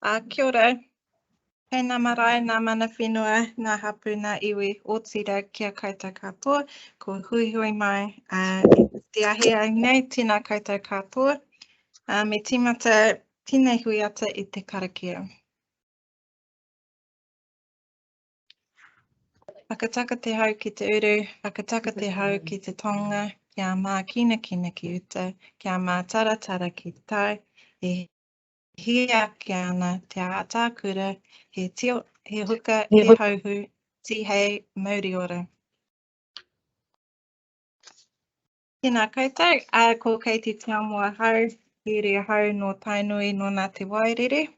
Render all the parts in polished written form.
Kia ora. Hei ngā marae, ngā mana whenua, ngā hapū, ngā iwi, o tira kia koutou katoa, ko hui hui mai te ahea nei, tēnā koutou katoa, me tīmata tēnei hui ata i te karakia. Whakataka te hau ki te uru, whakataka te hau ki te tonga, kia mā kina kina ki uta, kia mā tara tara ki te tau, e hia ki ana te ātākura, he huka, he hauhu, tihei, mauri ora. Tēnā koutou, ko kei te tiamua hau, he rea hau no tainui no nā te wairere.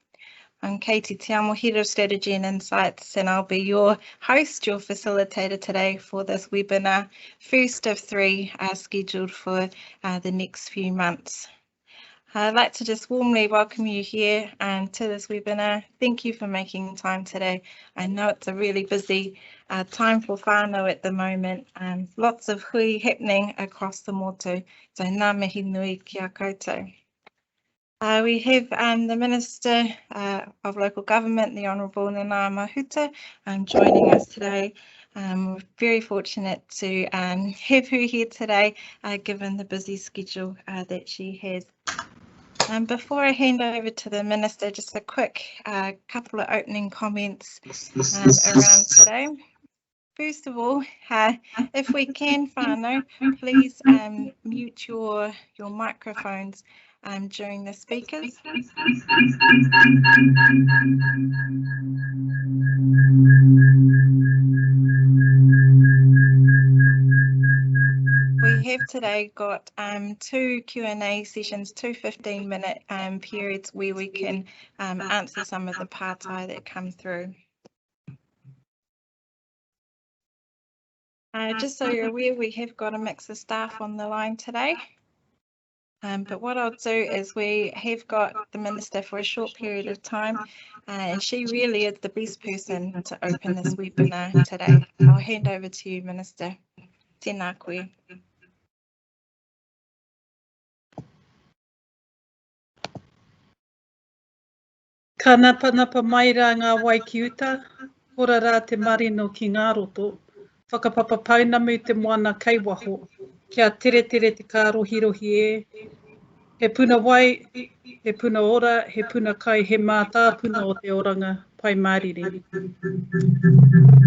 I'm Katie Tiamo, Head of Strategy and Insights, and I'll be your host, your facilitator today for this webinar, first of three scheduled for the next few months. I'd like to just warmly welcome you here to this webinar. Thank you for making time today. I know it's a really busy time for whānau at the moment. Lots of hui happening across the motu, so ngā mihi nui kia koutou. We have the Minister of Local Government, the Honourable Nana Mahuta, joining us today. We're very fortunate to have her here today, given the busy schedule that she has. Before I hand over to the Minister, just a quick couple of opening comments around today. First of all, if we can, whānau, please mute your microphones during the speakers. We have today got two Q&A sessions, two 15-minute periods where we can answer some of the pātai that come through. Just so you're aware, we have got a mix of staff on the line today. But what I'll do is we have got the Minister for a short period of time, and she really is the best person to open this webinar today. I'll hand over to you, Minister. Tēnā koe. Ka napa mai rā ngā wai ki uta, ora rā te marino ki ngā roto, whakapapa paunamu te moana kei waho, kia tere tere te kārohirohi e, he puna wai, he puna ora, he puna kai, he mātā puna o te oranga, pai mārire.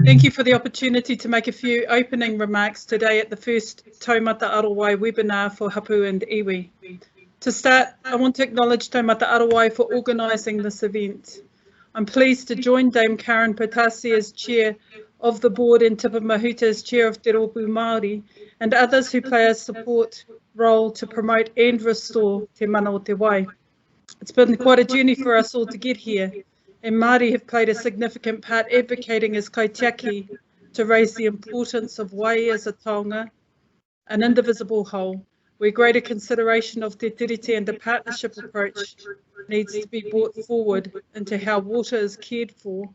Thank you for the opportunity to make a few opening remarks today at the first Taumata Arowai webinar for hapū and iwi. To start, I want to acknowledge Taumata Arowai for organising this event. I'm pleased to join Dame Karen Potasi as Chair of the Board and Tipa Mahuta as Chair of Te Rōpū Māori and others who play a support role to promote and restore te mana o te wai. It's been quite a journey for us all to get here, and Māori have played a significant part advocating as kaitiaki to raise the importance of wai as a taonga, an indivisible whole, where greater consideration of te tiriti and a partnership approach needs to be brought forward into how water is cared for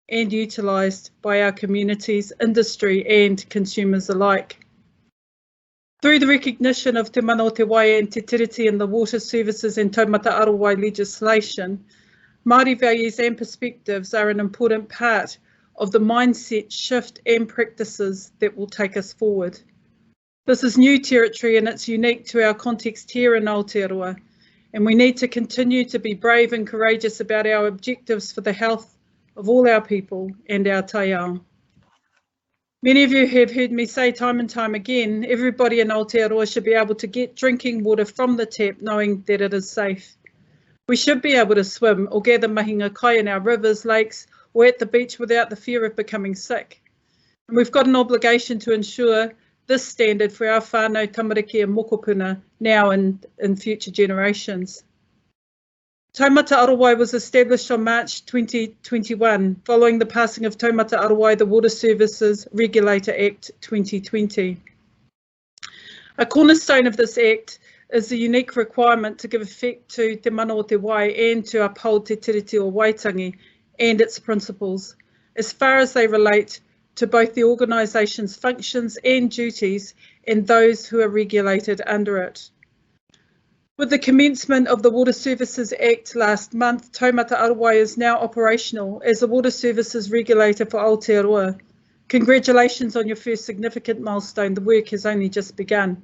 and utilised by our communities, industry and consumers alike. Through the recognition of te mana o te wai and te tiriti in the water services and Taumata Arowai legislation, Māori values and perspectives are an important part of the mindset shift and practices that will take us forward. This is new territory and it's unique to our context here in Aotearoa, and we need to continue to be brave and courageous about our objectives for the health of all our people and our taiao. Many of you have heard me say time and time again, everybody in Aotearoa should be able to get drinking water from the tap knowing that it is safe. We should be able to swim or gather mahinga kai in our rivers, lakes or at the beach without the fear of becoming sick. And we've got an obligation to ensure this standard for our whānau, tamariki and mokopuna now and in future generations. Taumata Arowai was established on March 2021 following the passing of Taumata Arowai, the Water Services Regulator Act 2020. A cornerstone of this act is the unique requirement to give effect to te mana o te wai and to uphold te tiriti o waitangi and its principles as far as they relate to both the organisation's functions and duties and those who are regulated under it. With the commencement of the Water Services Act last month, Taumata Arowai is now operational as the Water Services Regulator for Aotearoa. Congratulations on your first significant milestone. The work has only just begun.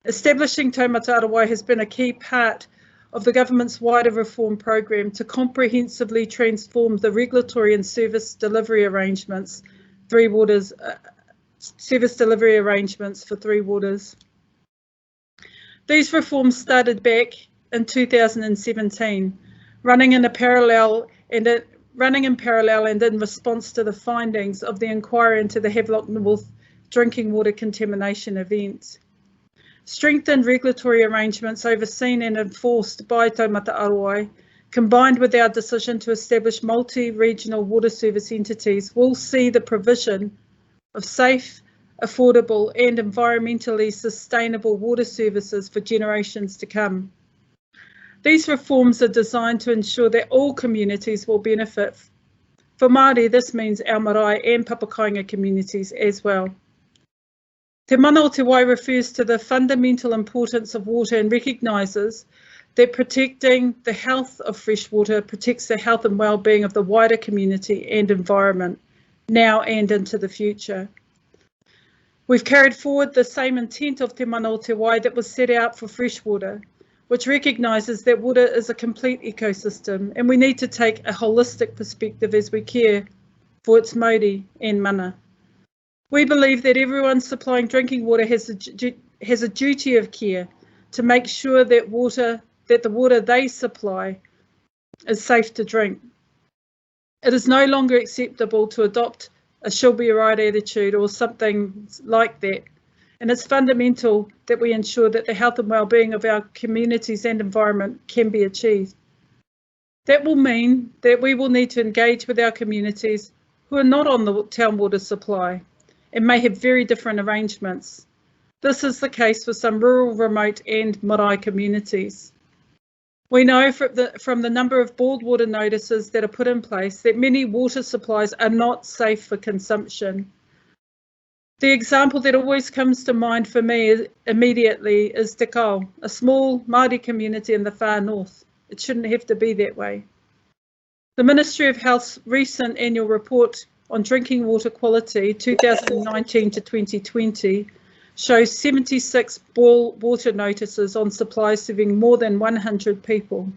Establishing Taumata Arowai has been a key part of the government's wider reform program to comprehensively transform the regulatory and service delivery arrangements for Three Waters. These reforms started back in 2017, running in parallel and in response to the findings of the inquiry into the Havelock North drinking water contamination event. Strengthened regulatory arrangements overseen and enforced by Taumata Arowai, combined with our decision to establish multi-regional water service entities, will see the provision of safe, affordable and environmentally sustainable water services for generations to come. These reforms are designed to ensure that all communities will benefit. For Māori, this means our marae and Papakainga communities as well. Te mana o te wai refers to the fundamental importance of water and recognises that protecting the health of fresh water protects the health and well-being of the wider community and environment, now and into the future. We've carried forward the same intent of te mana o te wai that was set out for freshwater, which recognises that water is a complete ecosystem and we need to take a holistic perspective as we care for its mauri and mana. We believe that everyone supplying drinking water has a duty of care to make sure that the water they supply is safe to drink. It is no longer acceptable to adopt a she'll be right attitude or something like that. And it's fundamental that we ensure that the health and well-being of our communities and environment can be achieved. That will mean that we will need to engage with our communities who are not on the town water supply and may have very different arrangements. This is the case for some rural, remote and marae communities. We know from the number of boiled water notices that are put in place that many water supplies are not safe for consumption. The example that always comes to mind for me immediately is Te Kao, a small Māori community in the far north. It shouldn't have to be that way. The Ministry of Health's recent annual report on drinking water quality 2019 to 2020 shows 76 boil water notices on supplies serving more than 100 people.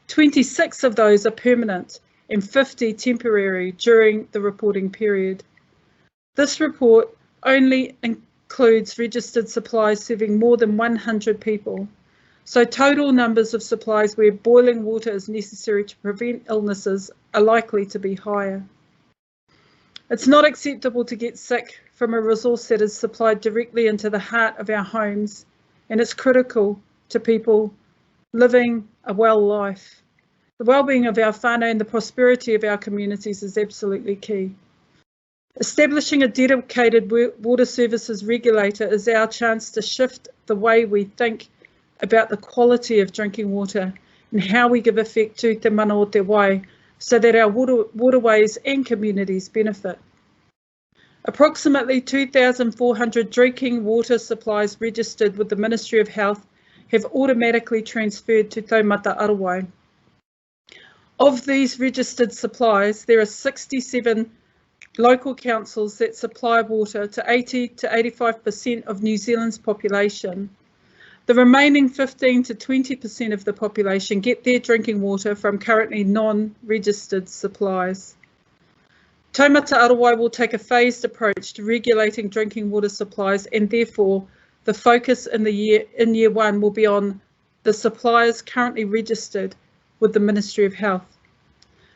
26 of those are permanent and 50 temporary during the reporting period. This report only includes registered supplies serving more than 100 people, so total numbers of supplies where boiling water is necessary to prevent illnesses are likely to be higher. It's not acceptable to get sick from a resource that is supplied directly into the heart of our homes, and it's critical to people living a well life. The well-being of our whānau and the prosperity of our communities is absolutely key. Establishing a dedicated water services regulator is our chance to shift the way we think about the quality of drinking water and how we give effect to te mana o te wai so that our waterways and communities benefit. Approximately 2,400 drinking water supplies registered with the Ministry of Health have automatically transferred to Taumata Arowai. Of these registered supplies, there are 67 local councils that supply water to 80 to 85% of New Zealand's population. The remaining 15 to 20% of the population get their drinking water from currently non-registered supplies. Taumata Arowai will take a phased approach to regulating drinking water supplies, and therefore the focus in year one will be on the suppliers currently registered with the Ministry of Health.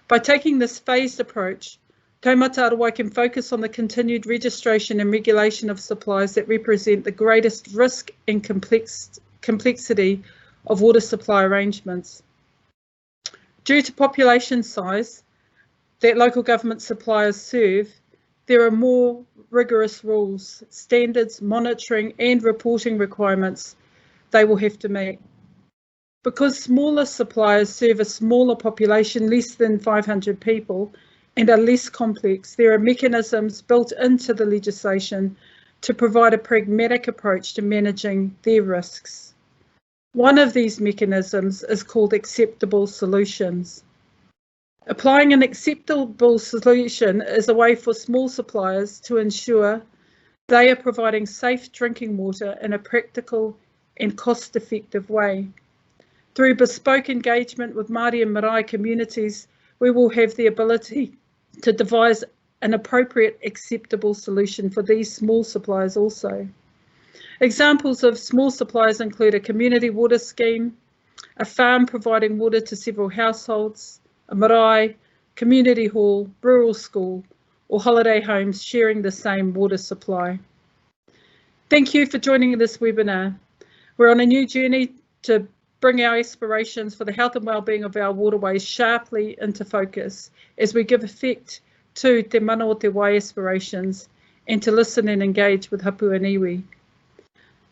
By taking this phased approach, Taumata Arowai can focus on the continued registration and regulation of supplies that represent the greatest risk and complexity of water supply arrangements. Due to population size that local government suppliers serve, there are more rigorous rules, standards, monitoring and reporting requirements they will have to meet. Because smaller suppliers serve a smaller population, less than 500 people, and are less complex, there are mechanisms built into the legislation to provide a pragmatic approach to managing their risks. One of these mechanisms is called acceptable solutions. Applying an acceptable solution is a way for small suppliers to ensure they are providing safe drinking water in a practical and cost-effective way. Through bespoke engagement with Māori and Marae communities, we will have the ability to devise an appropriate acceptable solution for these small suppliers also. Examples of small suppliers include a community water scheme, a farm providing water to several households, a marae, community hall, rural school, or holiday homes sharing the same water supply. Thank you for joining this webinar. We're on a new journey to bring our aspirations for the health and well-being of our waterways sharply into focus as we give effect to te mana o te wai aspirations and to listen and engage with hapū and iwi.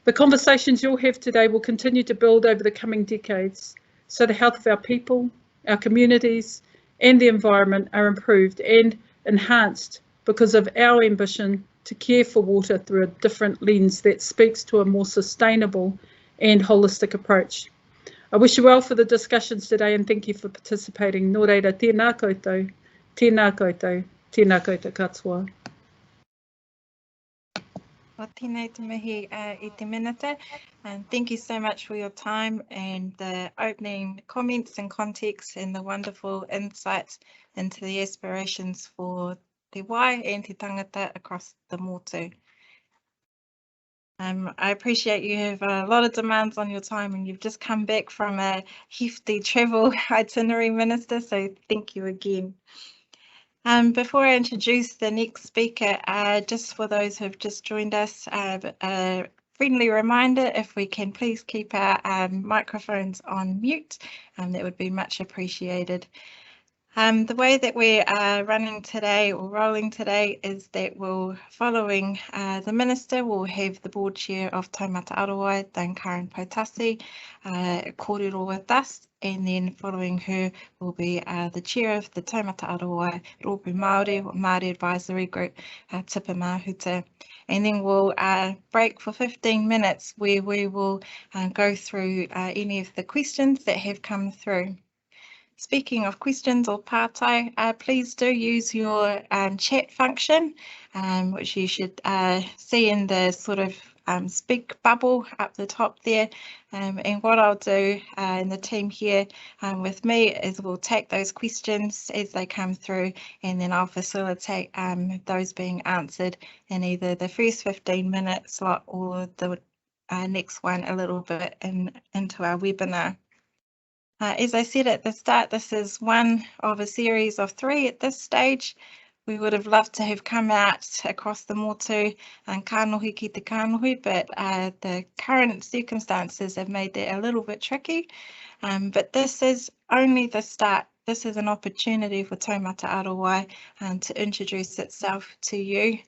The conversations you'll have today will continue to build over the coming decades, so the health of our people, our communities, and the environment are improved and enhanced because of our ambition to care for water through a different lens that speaks to a more sustainable and holistic approach. I wish you well for the discussions today and thank you for participating. Nō reira, tēnā koutou, tēnā koutou, tēnā koutou katoa. Wa tēnei te mihi I te minute, and thank you so much for your time and the opening comments and context and the wonderful insights into the aspirations for te wai and te tangata across the motu. I appreciate you have a lot of demands on your time and you've just come back from a hefty travel itinerary, Minister, so thank you again. Before I introduce the next speaker, just for those who have just joined us, a friendly reminder, if we can please keep our microphones on mute, that would be much appreciated. The way that we are running today or rolling today is that following the Minister, we'll have the Board Chair of Taumata Arowai, Dame Karen Potasi, kōrero with us, and then following her will be the Chair of the Taumata Arowai Rōpū Maori, or Māori Advisory Group, Tipa Mahuta. And then we'll break for 15 minutes where we will go through any of the questions that have come through. Speaking of questions or pātai, please do use your chat function, which you should see in the sort of speak bubble up the top there. And what I'll do and the team here with me is we'll take those questions as they come through, and then I'll facilitate those being answered in either the first 15-minute slot or the next one a little bit into our webinar. As I said at the start, this is one of a series of 3 at this stage. We would have loved to have come out across the motu and kānohi ki te kānohi, but the current circumstances have made that a little bit tricky. But this is only the start. This is an opportunity for Taumata Arowai to introduce itself to you.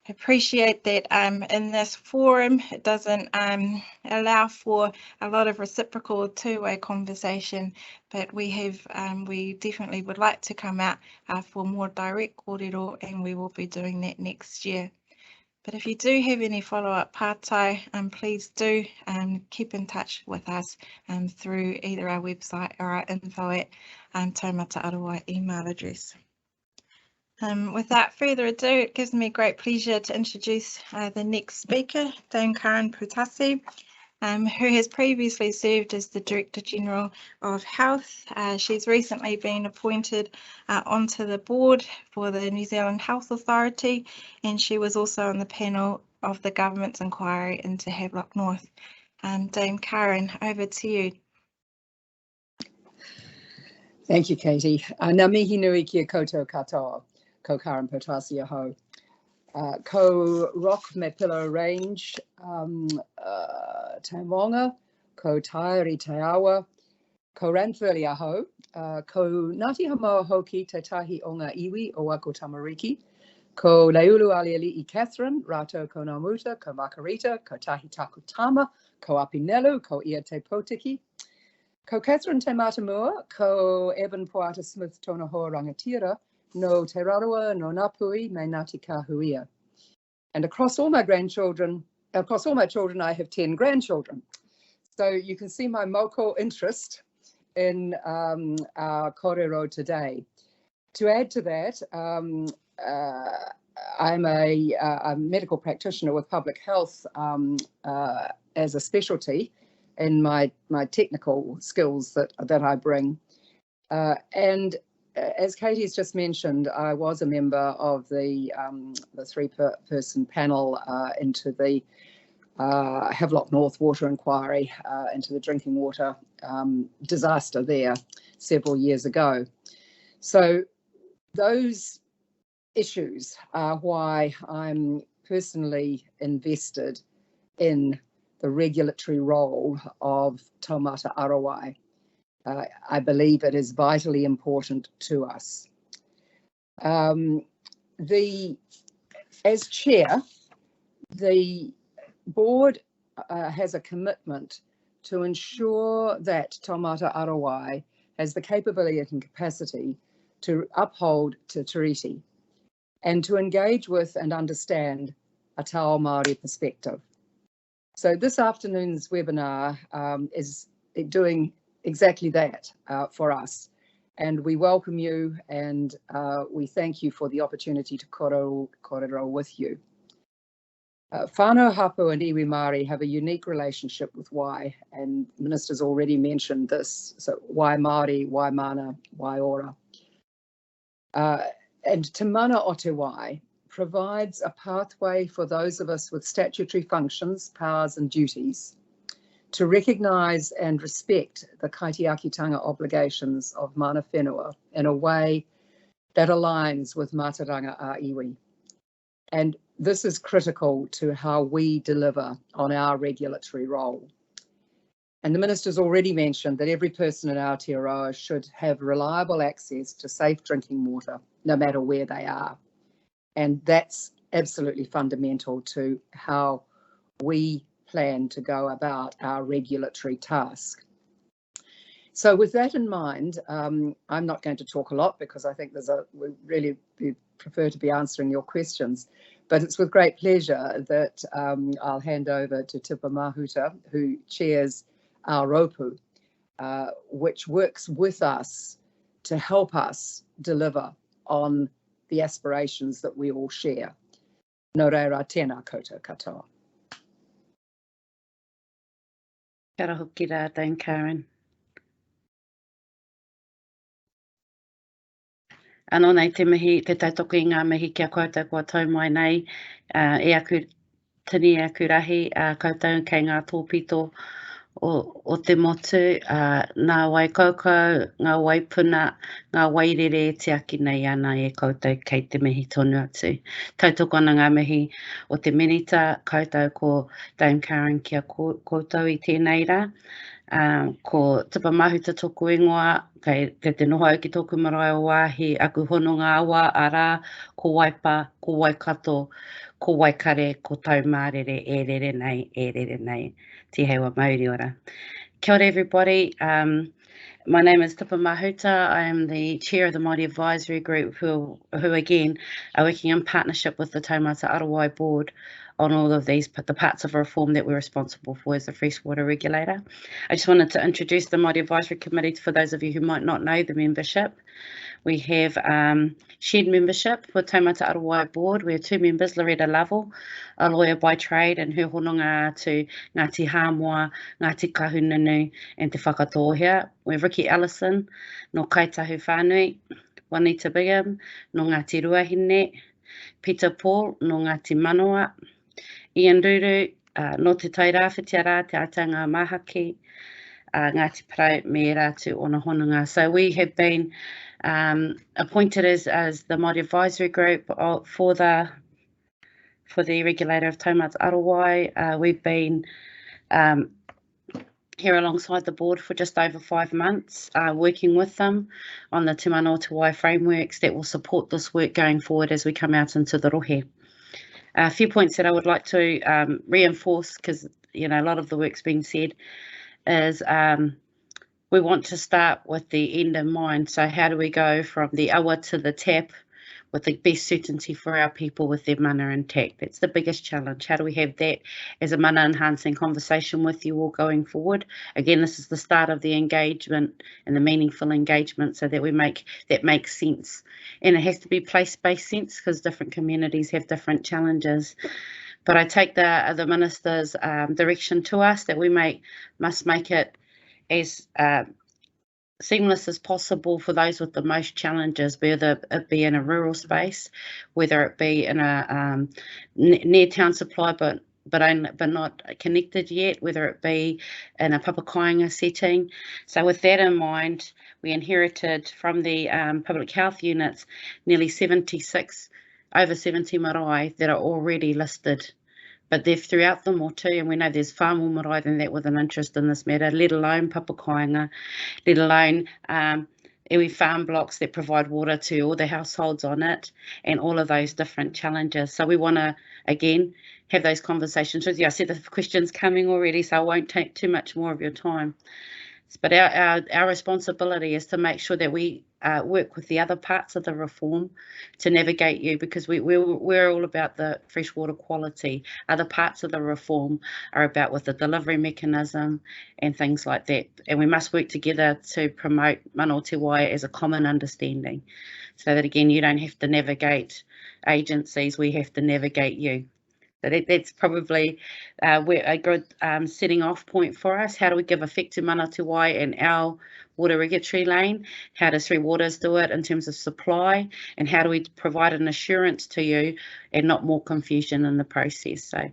I appreciate that in this forum it doesn't allow for a lot of reciprocal or two-way conversation, but we definitely would like to come out for more direct kōrero, and we will be doing that next year. But if you do have any follow-up pātai, please do keep in touch with us through either our website or our info@Taumata Arowai email address. Without further ado, it gives me great pleasure to introduce the next speaker, Dame Karen Potasi, who has previously served as the Director General of Health. She's recently been appointed onto the board for the New Zealand Health Authority, and she was also on the panel of the government's inquiry into Havelock North. Dame Karen, over to you. Thank you, Katie. Ngā mihi nui kia koutou katoa, ko Karen Potasi aho. Ko Rock Me Pillow Range, Tamonga, ko Tairi Te Awa, ko Ranfurli aho, ko Ngāti Hamoa hoki te tahi o ngā iwi o Ako Tamariki, ko Leulu Aliali'i Catherine, Rato ko Ngāmuta, ko Makarita, ko Tahi Takutama, ko Apinelu, ko Ia Te Potiki, ko Catherine Te Matamua, ko Evan Poata Smith Tona Hoa Rangatira, no Te Rarawa, no Ngāpui, me Ngāti Kāhuia. And across all my children, I have 10 grandchildren. So you can see my moko interest in our kōrero today. To add to that, I'm a medical practitioner with public health as a specialty in my technical skills that I bring. And as Katie's just mentioned, I was a member of the three-person panel into the Havelock North water inquiry into the drinking water disaster there several years ago. So those issues are why I'm personally invested in the regulatory role of Taumata Arowai. I believe it is vitally important to us. As chair, the board has a commitment to ensure that Taumata Arowai has the capability and capacity to uphold Te Tiriti and to engage with and understand a Tao Māori perspective. So this afternoon's webinar is doing exactly that for us. And we welcome you and we thank you for the opportunity to kōrero with you. Whānau, hapū and iwi Māori have a unique relationship with wai, and the Minister's already mentioned this. So wai Māori, wai mana, wai ora. And Te Mana o Te Wai provides a pathway for those of us with statutory functions, powers and duties to recognise and respect the kaitiakitanga obligations of mana whenua in a way that aligns with Mātauranga a iwi. And this is critical to how we deliver on our regulatory role. And the Minister's already mentioned that every person in Aotearoa should have reliable access to safe drinking water, no matter where they are. And that's absolutely fundamental to how we plan to go about our regulatory task. So with that in mind, I'm not going to talk a lot because I think we really prefer to be answering your questions. But it's with great pleasure that I'll hand over to Tipa Mahuta, who chairs our Ropu, which works with us to help us deliver on the aspirations that we all share. Nō reira, tēnā koutou katoa. Kia ora hoki rā, Dame Karen. Anō nei te mihi, te tautoko I ngā mihi kia koutou kua tau mai nei, tini aku rahi, koutou kei ngā tōpito o te motu, ngā wai kaukau, ngā wai puna, ngā wairere te aki nei ana e koutou kei te mihi tonu atu. Tautoko ana ngā mihi o te minita, koutou ko Dame Karen kia koutou I tēnei rā. Ko Tipa Mahuta tōku ingoa, kei te noho au ki tōku marae o wāhi, aku hono ngā awa, arā, ko waipa, ko waikato, ko waikare, ko taumārere, e rere nei, te hewa Maori ora. Kia ora everybody, my name is Tipa Mahuta. I am the chair of the Māori Advisory Group who again are working in partnership with the Taumata Arowai board on all of these, the parts of a reform that we're responsible for as the Freshwater Regulator. I just wanted to introduce the Māori Advisory Committee for those of you who might not know the membership. We have shared membership for Taumata Arowai board. We have two members, Loretta Lovell, a lawyer by trade, and her hononga to Ngāti Hāmoa, Ngāti Kahununu, and Te Whakatōhea. We have Ricky Ellison, no Kaitahu Whānui, Juanita Bigham, no Ngāti Ruahine, Peter Paul, no Ngāti Manawa, Ian Ruru, no Te Tairāwhitia rā, te Atanga Mahaki, Ngāti Parau, me rātu ona hononga. So we have been appointed as the Māori Advisory Group for the Regulator of Taumata Arowai. We've been here alongside the board for just over 5 months, working with them on the Te Mana o Te Wai frameworks that will support this work going forward as we come out into the rohe. A few points that I would like to reinforce, because a lot of the work's been said, is we want to start with the end in mind. So how do we go from the awa to the tap with the best certainty for our people with their mana intact. That's the biggest challenge. How do we have that as a mana enhancing conversation with you all going forward? Again, this is the start of the engagement and the meaningful engagement, so that we make that makes sense. And it has to be place-based sense, because different communities have different challenges. But I take the minister's direction to us that we must make it as seamless as possible for those with the most challenges, whether it be in a rural space, whether it be in a near town supply but not connected yet, whether it be in a papakainga setting. So with that in mind, we inherited from the public health units nearly 76, over 70 marae that are already listed. But they're throughout the motu, and we know there's far more marae than that with an interest in this matter, let alone papakainga, let alone iwi farm blocks that provide water to all the households on it, and all of those different challenges. So we want to, again, have those conversations with you. I see the questions coming already, so I won't take too much more of your time. But our responsibility is to make sure that we work with the other parts of the reform to navigate you, because we're all about the freshwater quality. Other parts of the reform are about with the delivery mechanism and things like that. And we must work together to promote mana o te wai as a common understanding, so that, again, you don't have to navigate agencies, we have to navigate you. So that's probably a good setting off point for us. How do we give effect to mana o te wai in our water regulatory lane? How does Three Waters do it in terms of supply? And how do we provide an assurance to you and not more confusion in the process? So,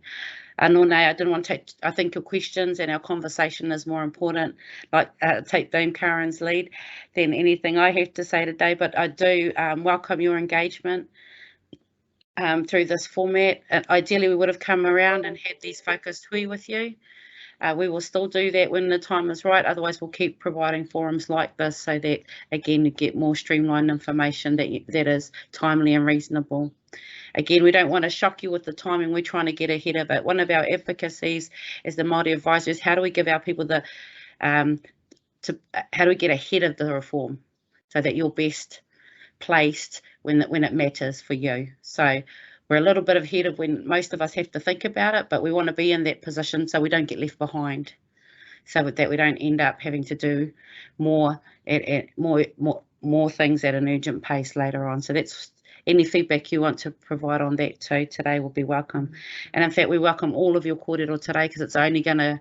Nōnei, I didn't want to take, I think your questions and our conversation is more important, like take Dame Karen's lead than anything I have to say today, but I do welcome your engagement through this format. Ideally, we would have come around and had these focused hui with you. We will still do that when the time is right. Otherwise, we'll keep providing forums like this, so that, again, you get more streamlined information that is timely and reasonable. Again, we don't want to shock you with the timing. We're trying to get ahead of it. One of our advocacies as the Māori advisors, how do we give our people the how do we get ahead of the reform so that you're best placed when it matters for you? So we're a little bit ahead of when most of us have to think about it, but we want to be in that position so we don't get left behind, so that we don't end up having to do more things at an urgent pace later on. So that's any feedback you want to provide on that too today will be welcome. And in fact, we welcome all of your kōrero today, because it's only going to,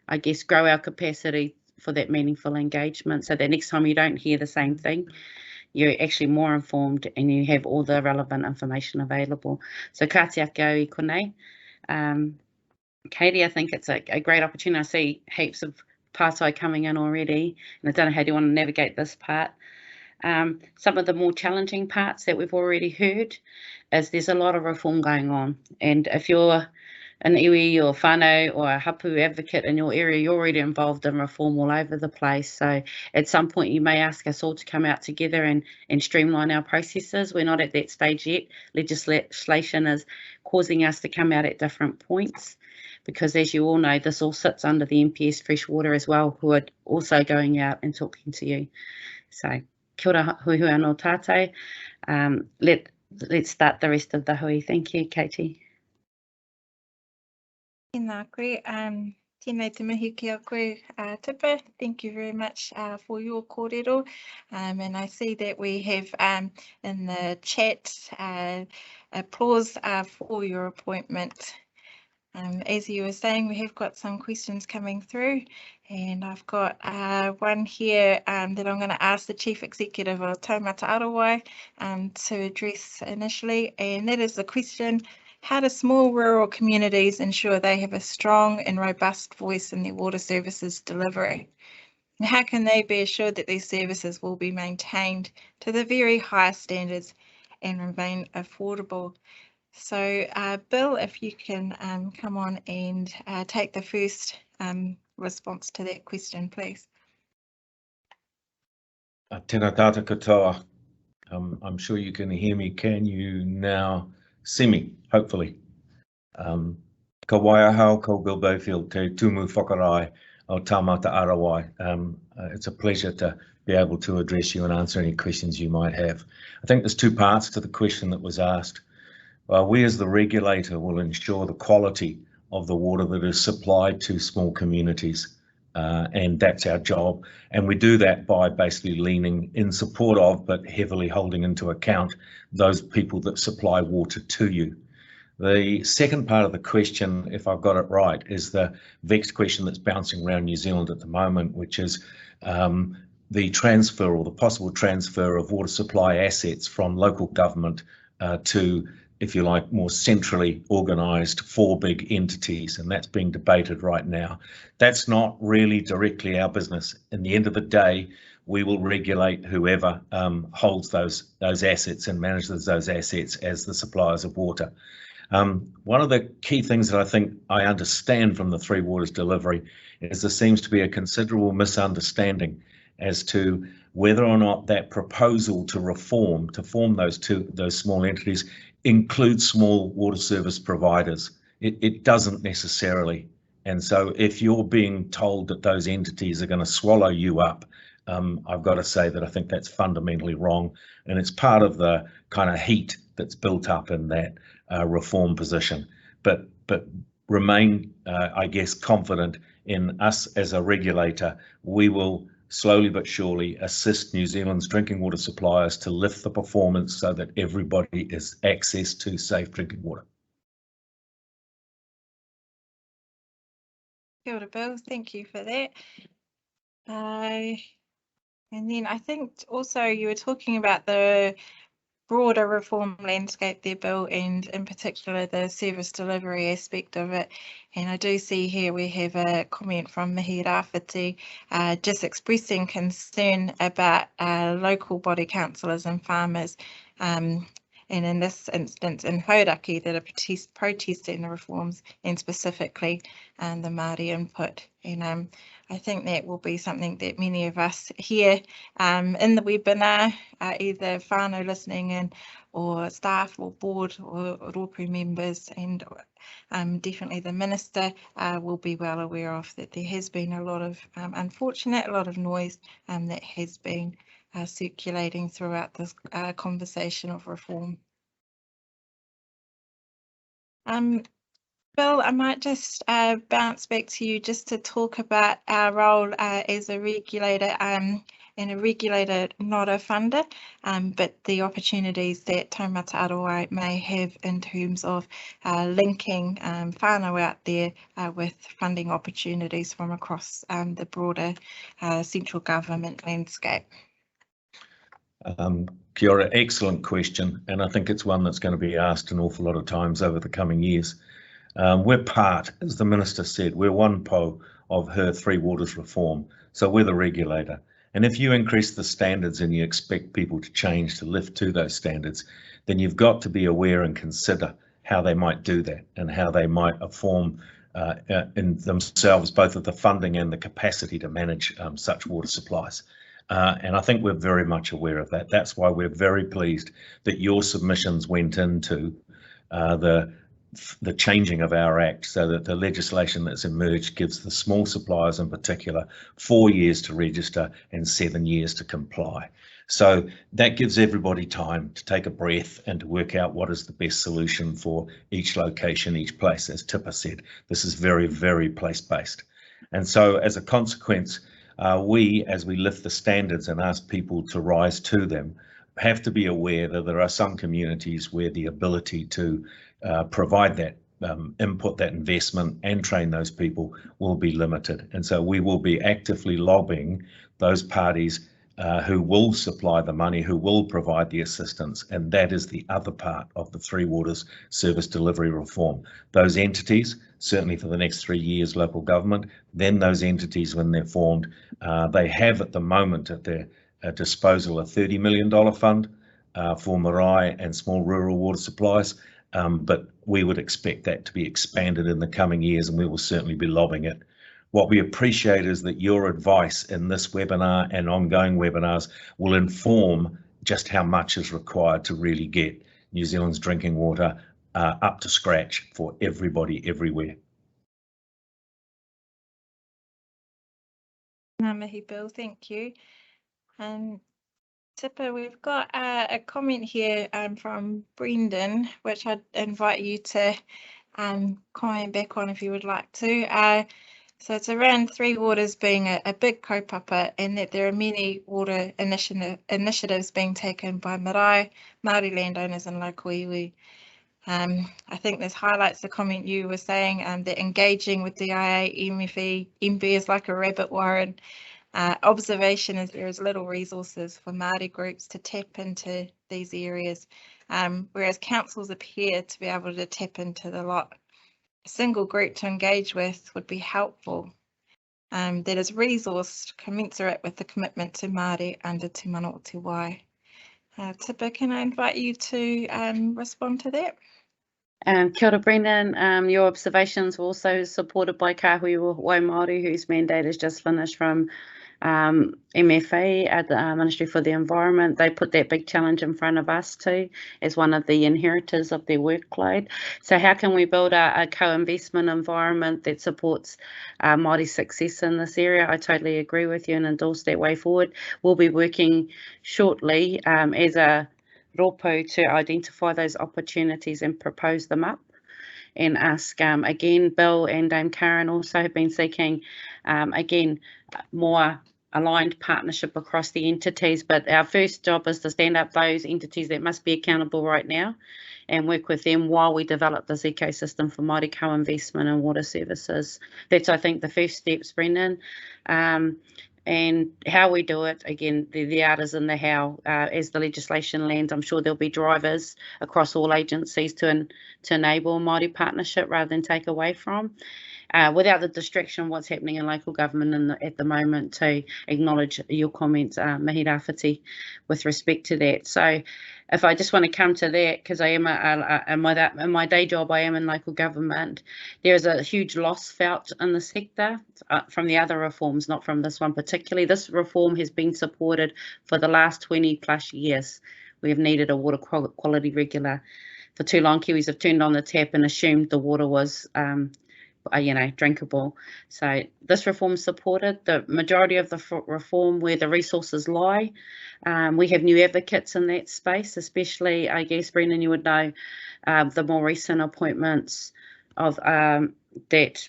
I guess, grow our capacity for that meaningful engagement, so that next time you don't hear the same thing, you're actually more informed and you have all the relevant information available. So ka te ake au I konei. Katie, I think it's a great opportunity. I see heaps of pātai coming in already, and I don't know how do you want to navigate this part. Some of the more challenging parts that we've already heard is there's a lot of reform going on, and if you're an iwi or whānau or a hapū advocate in your area, you're already involved in reform all over the place. So at some point you may ask us all to come out together and streamline our processes. We're not at that stage yet. Legislation is causing us to come out at different points, because as you all know, this all sits under the MPS Freshwater as well, who are also going out and talking to you. So kia ora hui anō tātou. Let's start the rest of the hui. Thank you, Katie. Tēnā koe, tēnei te mihi ki a koe, Tipa. Thank you very much for your kōrero. And I see that we have in the chat applause for your appointment. As you were saying, we have got some questions coming through, and I've got one here that I'm going to ask the Chief Executive of Taumata Arowai to address initially, and that is the question: how do small rural communities ensure they have a strong and robust voice in their water services delivery? And how can they be assured that these services will be maintained to the very highest standards and remain affordable? So, Bill, if you can come on and take the first response to that question, please. Tēnā tātou katoa. I'm sure you can hear me. Can you now see me? Hopefully. Ka waiahau, ko Bill Bayfield, te tumu whakarai o Taumata Arowai. It's a pleasure to be able to address you and answer any questions you might have. I think there's two parts to the question that was asked. We as the regulator will ensure the quality of the water that is supplied to small communities, and that's our job. And we do that by basically leaning in support of, but heavily holding into account, those people that supply water to you. The second part of the question, if I've got it right, is the vexed question that's bouncing around New Zealand at the moment, which is the transfer or the possible transfer of water supply assets from local government to, if you like, more centrally organised 4 big entities, and that's being debated right now. That's not really directly our business. In the end of the day, we will regulate whoever holds those assets and manages those assets as the suppliers of water. One of the key things that I think I understand from the Three Waters delivery is there seems to be a considerable misunderstanding as to whether or not that proposal to reform, to form those small entities, includes small water service providers. It doesn't necessarily. And so if you're being told that those entities are going to swallow you up, I've got to say that I think that's fundamentally wrong. And it's part of the kind of heat that's built up in that reform position. But remain, I guess, confident in us as a regulator. We will slowly but surely assist New Zealand's drinking water suppliers to lift the performance so that everybody has access to safe drinking water. Kia ora, Bill, thank you for that. And then I think also you were talking about the broader reform landscape there, Bill, and in particular the service delivery aspect of it. And I do see here we have a comment from Mihi Rāwhiti just expressing concern about local body councillors and farmers, and in this instance in Hauraki, that are protesting the reforms, and specifically the Māori input. And I think that will be something that many of us here in the webinar, either whānau listening in, or staff or board or rōpū members, and definitely the Minister will be well aware of, that there has been a lot of a lot of noise that has been circulating throughout this conversation of reform. Bill, I might just bounce back to you just to talk about our role as a regulator, and a regulator, not a funder, but the opportunities that Taumata Arowai may have in terms of linking whānau out there with funding opportunities from across the broader central government landscape. Kia ora, excellent question, and I think it's one that's going to be asked an awful lot of times over the coming years. We're part, as the Minister said, we're one po of her Three Waters reform, so we're the regulator. And if you increase the standards and you expect people to change, to lift to those standards, then you've got to be aware and consider how they might do that, and how they might form in themselves both of the funding and the capacity to manage such water supplies. And I think we're very much aware of that. That's why we're very pleased that your submissions went into the changing of our Act, so that the legislation that's emerged gives the small suppliers in particular 4 years to register and 7 years to comply. So that gives everybody time to take a breath and to work out what is the best solution for each location, each place. As Tipper said, this is very, very place-based. And so as a consequence, we, as we lift the standards and ask people to rise to them, have to be aware that there are some communities where the ability to provide that input, that investment, and train those people will be limited. And so we will be actively lobbying those parties who will supply the money, who will provide the assistance, and that is the other part of the Three Waters service delivery reform. Those entities, certainly for the next 3 years, local government, then those entities when they're formed, they have at the moment at their disposal a $30 million fund for marae and small rural water supplies. But we would expect that to be expanded in the coming years, and we will certainly be lobbying it. What we appreciate is that your advice in this webinar and ongoing webinars will inform just how much is required to really get New Zealand's drinking water up to scratch for everybody everywhere. Ngā mihi, Bill, thank you. Tipper, we've got a comment here from Brendan, which I'd invite you to comment back on if you would like to. So it's around Three Waters being a big kaupapa, and that there are many water initiatives being taken by marae, Māori landowners and local iwi. I think this highlights the comment you were saying, that engaging with DIA, MFE, MB is like a rabbit warren. Observation is there is little resources for Māori groups to tap into these areas, whereas councils appear to be able to tap into the lot. A single group to engage with would be helpful, that is resourced commensurate with the commitment to Māori under Te Mana o Te Wai. Tipper, can I invite you to respond to that? Kia ora, Brendan. Your observations were also supported by Kahui Wai Māori, whose mandate has just finished from MFA at the Ministry for the Environment. They put that big challenge in front of us too, as one of the inheritors of their workload. So how can we build a co-investment environment that supports Māori success in this area? I totally agree with you and endorse that way forward. We'll be working shortly as a ropo to identify those opportunities and propose them up, and ask again, Bill and Karen also have been seeking again more aligned partnership across the entities, but our first job is to stand up those entities that must be accountable right now and work with them while we develop this ecosystem for Māori co-investment and water services. That's, I think, the first steps, Brendan. And how we do it, again, the art is in the how. As the legislation lands, I'm sure there'll be drivers across all agencies to enable Māori partnership rather than take away from. Without the distraction of what's happening in local government at the moment, to acknowledge your comments, mihi rāwhiti, with respect to that. So if I just want to come to that, because I am in my day job, I am in local government, there is a huge loss felt in the sector from the other reforms, not from this one particularly. This reform has been supported for the last 20 plus years. We have needed a water quality regulator. For too long, Kiwis have turned on the tap and assumed the water was drinkable. So this reform supported the majority of the reform where the resources lie. We have new advocates in that space, especially, I guess, Brendan, you would know, the more recent appointments of that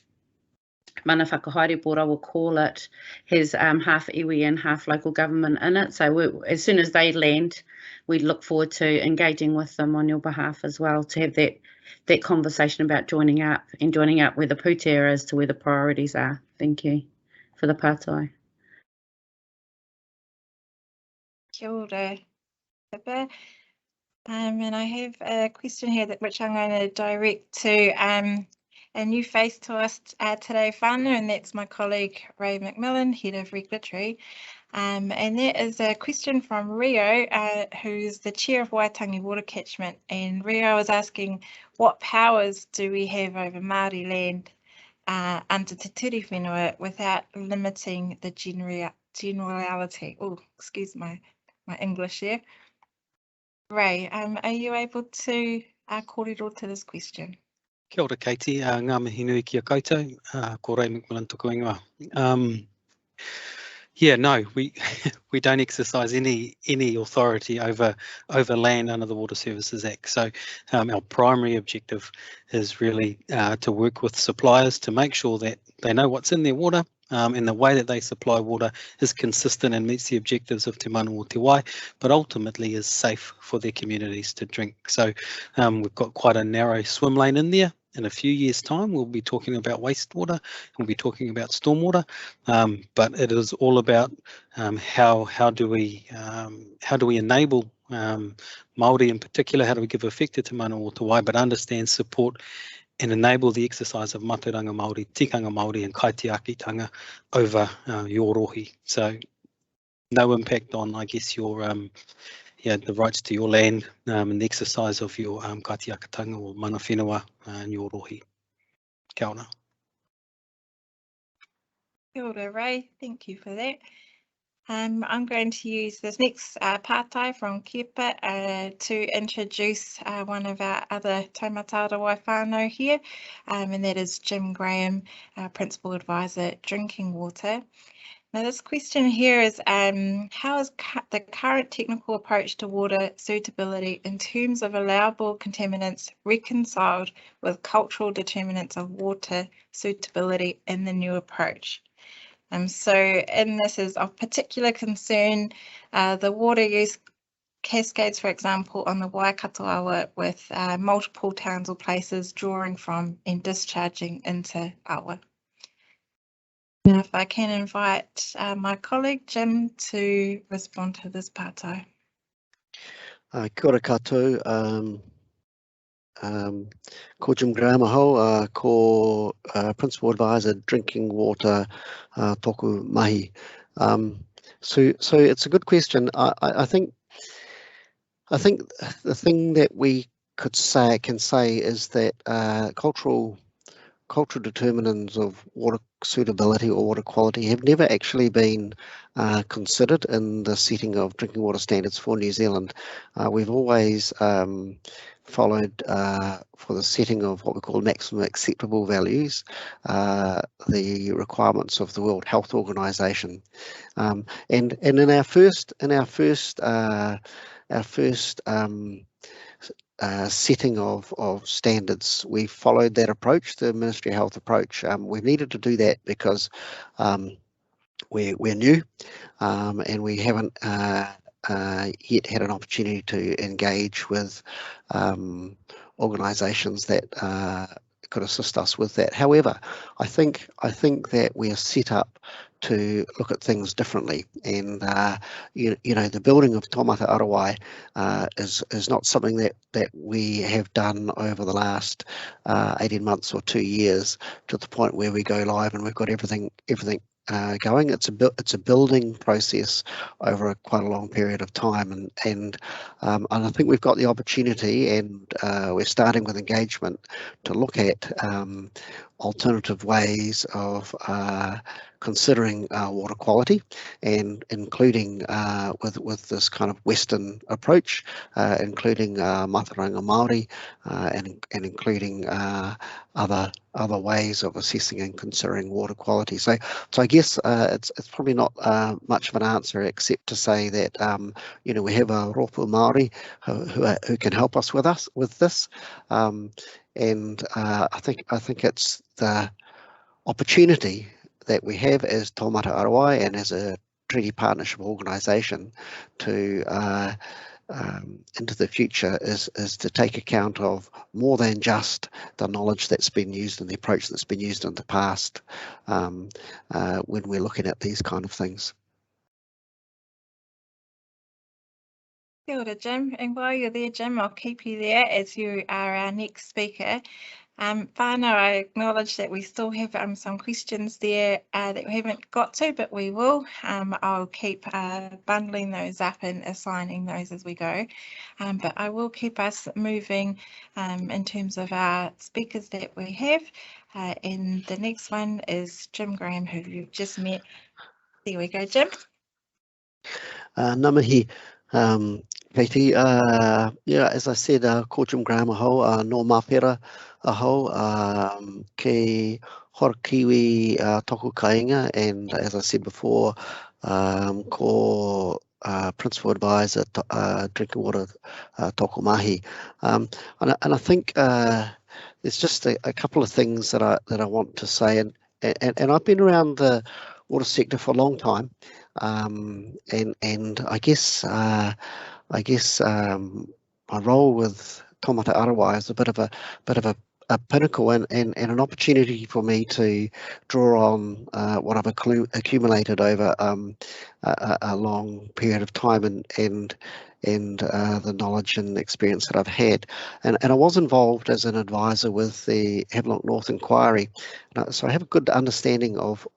mana whakahaere board, I will call it, has half iwi and half local government in it. So as soon as they land, we look forward to engaging with them on your behalf as well, to have that conversation about joining up where the pūtea is to where the priorities are. Thank you for the pātai. Kia ora, Tipper. And I have a question here which I'm going to direct to a new face to us today, whānau, and that's my colleague Ray McMillan, Head of Regulatory. And that is a question from Rio, who's the chair of Waitangi Water Catchment. And Rio is asking, what powers do we have over Māori land under Te Ture Whenua without limiting the generality? Oh, excuse my English here. Ray, are you able to kōrero to this question? Kia ora, Katie. Ngā mihi nui kia koutou. Ko Ray McMillan toku ingoa. Yeah, no, we don't exercise any authority over land under the Water Services Act. So our primary objective is really to work with suppliers to make sure that they know what's in their water, and the way that they supply water is consistent and meets the objectives of Te Mana o Te Wai, but ultimately is safe for their communities to drink. So we've got quite a narrow swim lane in there. In a few years' time, we'll be talking about wastewater, we'll be talking about stormwater, but it is all about how do we enable Māori in particular, how do we give effect to Te Mana o Te Wai, but understand, support and enable the exercise of maturanga Māori, tikanga Māori and kaitiakitanga over your rohi. So no impact on, I guess, your the rights to your land and the exercise of your kaitiakitanga or mana whenua and your rohi. Kia ora. Kia ora, Ray. Thank you for that. I'm going to use this next pātai from Kiepa to introduce one of our other Taumata Arowai whānau here, and that is Jim Graham, Principal Advisor, Drinking Water. Now this question here is, how is the current technical approach to water suitability in terms of allowable contaminants reconciled with cultural determinants of water suitability in the new approach? So in this is of particular concern, the water use cascades, for example, on the Waikato Awa with multiple towns or places drawing from and discharging into Awa. Now, if I can invite my colleague Jim to respond to this pātai. Kia ora koutou, ko Jim Graham aho, ko Principal Advisor Drinking Water toku mahi. So it's a good question. I think the thing that we can say is that cultural determinants of water suitability or water quality have never actually been considered in the setting of drinking water standards for New Zealand. We've always followed for the setting of what we call maximum acceptable values, the requirements of the World Health Organization, and in our first setting of standards, we followed that approach, the Ministry of Health approach. We needed to do that because we're new and we haven't yet had an opportunity to engage with organisations that could assist us with that. However, I think that we are set up to look at things differently, and you know, the building of Taumata Arowai is not something that we have done over the last 18 months or 2 years to the point where we go live and we've got everything going. It's a building process over quite a long period of time, and I think we've got the opportunity, and we're starting with engagement to look at alternative ways of considering water quality, and including with this kind of Western approach, including Mataranga Maori, and including other ways of assessing and considering water quality. So I guess it's probably not much of an answer, except to say that you know, we have a rōpū Maori who can help us with this, and I think it's the opportunity that we have as Taumata Arowai and as a treaty partnership organisation to into the future is to take account of more than just the knowledge that's been used and the approach that's been used in the past when we're looking at these kind of things. Kia ora, Jim, and while you're there, Jim, I'll keep you there as you are our next speaker. Whānau, I acknowledge that we still have some questions there that we haven't got to, but we will. I'll keep bundling those up and assigning those as we go. But I will keep us moving in terms of our speakers that we have. And the next one is Jim Graham, who you've just met. There we go, Jim. Ngā mihi, Katie, yeah, as I said, ko Jim Graham aho, no mapera aho, ke Horokiwi toku kainga, and as I said before, ko Principal Advisor Drinking Water toku mahi. And I think there's just a couple of things that I want to say, and I've been around the water sector for a long time, and I guess my role with Taumata Arowai is a bit of a pinnacle and an opportunity for me to draw on what I've accumulated over a long period of time, and the knowledge and experience that I've had, and I was involved as an advisor with the Havelock North inquiry, so I have a good understanding of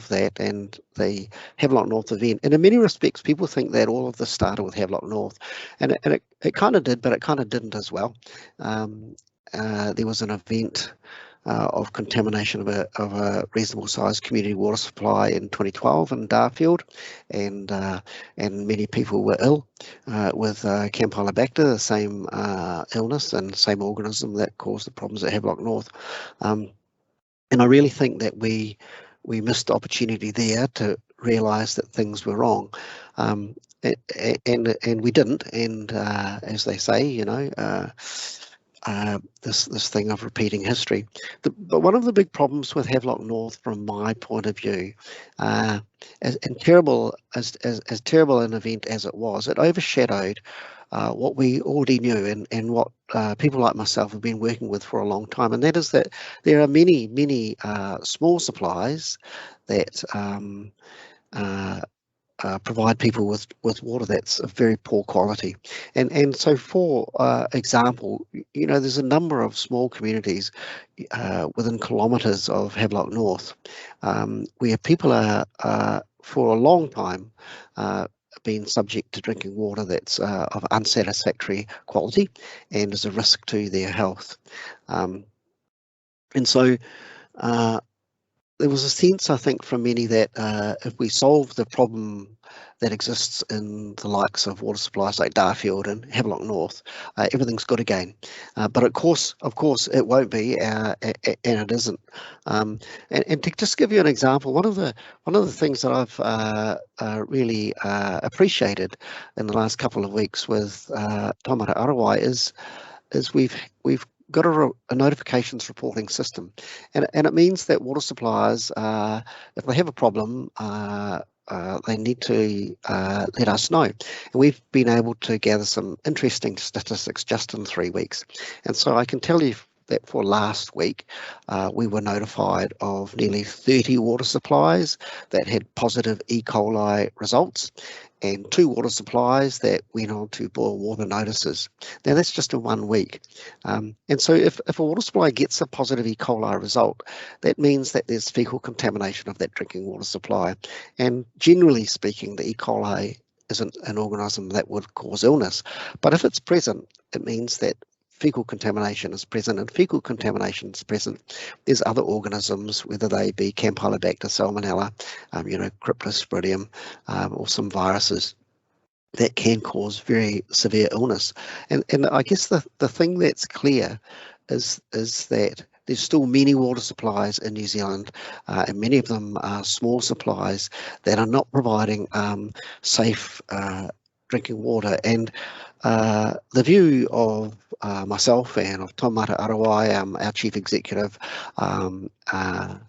that and the Havelock North event. And in many respects, people think that all of this started with Havelock North, and it kind of did, but it kind of didn't as well. There was an event of contamination of a reasonable sized community water supply in 2012 in Darfield, and many people were ill with Campylobacter, the same illness and same organism that caused the problems at Havelock North. And I really think that we missed the opportunity there to realise that things were wrong. And we didn't. And as they say, you know, this thing of repeating history. But one of the big problems with Havelock North, from my point of view, as terrible an event as it was, it overshadowed what we already knew and what people like myself have been working with for a long time, and that is that there are many small supplies that provide people with water that's of very poor quality. And so, for example, you know, there's a number of small communities within kilometres of Havelock North where people are for a long time been subject to drinking water that's of unsatisfactory quality and is a risk to their health. And so there was a sense, I think, from many that if we solve the problem that exists in the likes of water supplies like Darfield and Havelock North, everything's good again. But of course, it won't be, and it isn't. And to just give you an example, one of the things that I've really appreciated in the last couple of weeks with Taumata Arowai is we've got a notifications reporting system, and it means that water suppliers, if they have a problem, they need to let us know. And we've been able to gather some interesting statistics just in 3 weeks. And so I can tell you that for last week, we were notified of nearly 30 water supplies that had positive E. coli results, and 2 water supplies that went on to boil water notices. Now that's just in 1 week. And so if a water supply gets a positive E. coli result, that means that there's fecal contamination of that drinking water supply. And generally speaking, the E. coli isn't an organism that would cause illness, but if it's present, it means that fecal contamination is present, and fecal contamination is present. There's other organisms, whether they be Campylobacter, Salmonella, you know, Cryptosporidium, or some viruses that can cause very severe illness. And I guess the thing that's clear is that there's still many water supplies in New Zealand, and many of them are small supplies that are not providing safe drinking water. And the view of myself and of Taumata Arowai, our chief executive, and our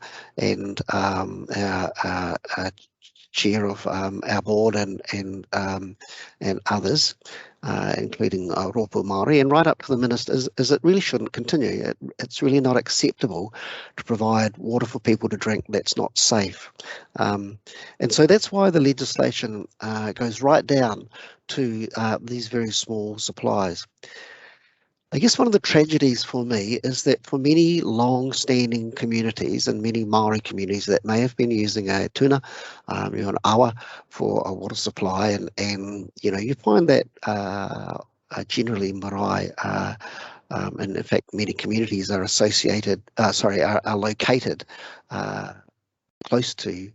chair of our board, and others, including Rōpū Maori, and right up to the minister, is it really shouldn't continue. It's really not acceptable to provide water for people to drink that's not safe. And so that's why the legislation goes right down to these very small supplies. I guess one of the tragedies for me is that for many long-standing communities and many Maori communities that may have been using a tuna, you know, an awa for a water supply, and you know, you find that generally marae, and in fact many communities are associated, are located close to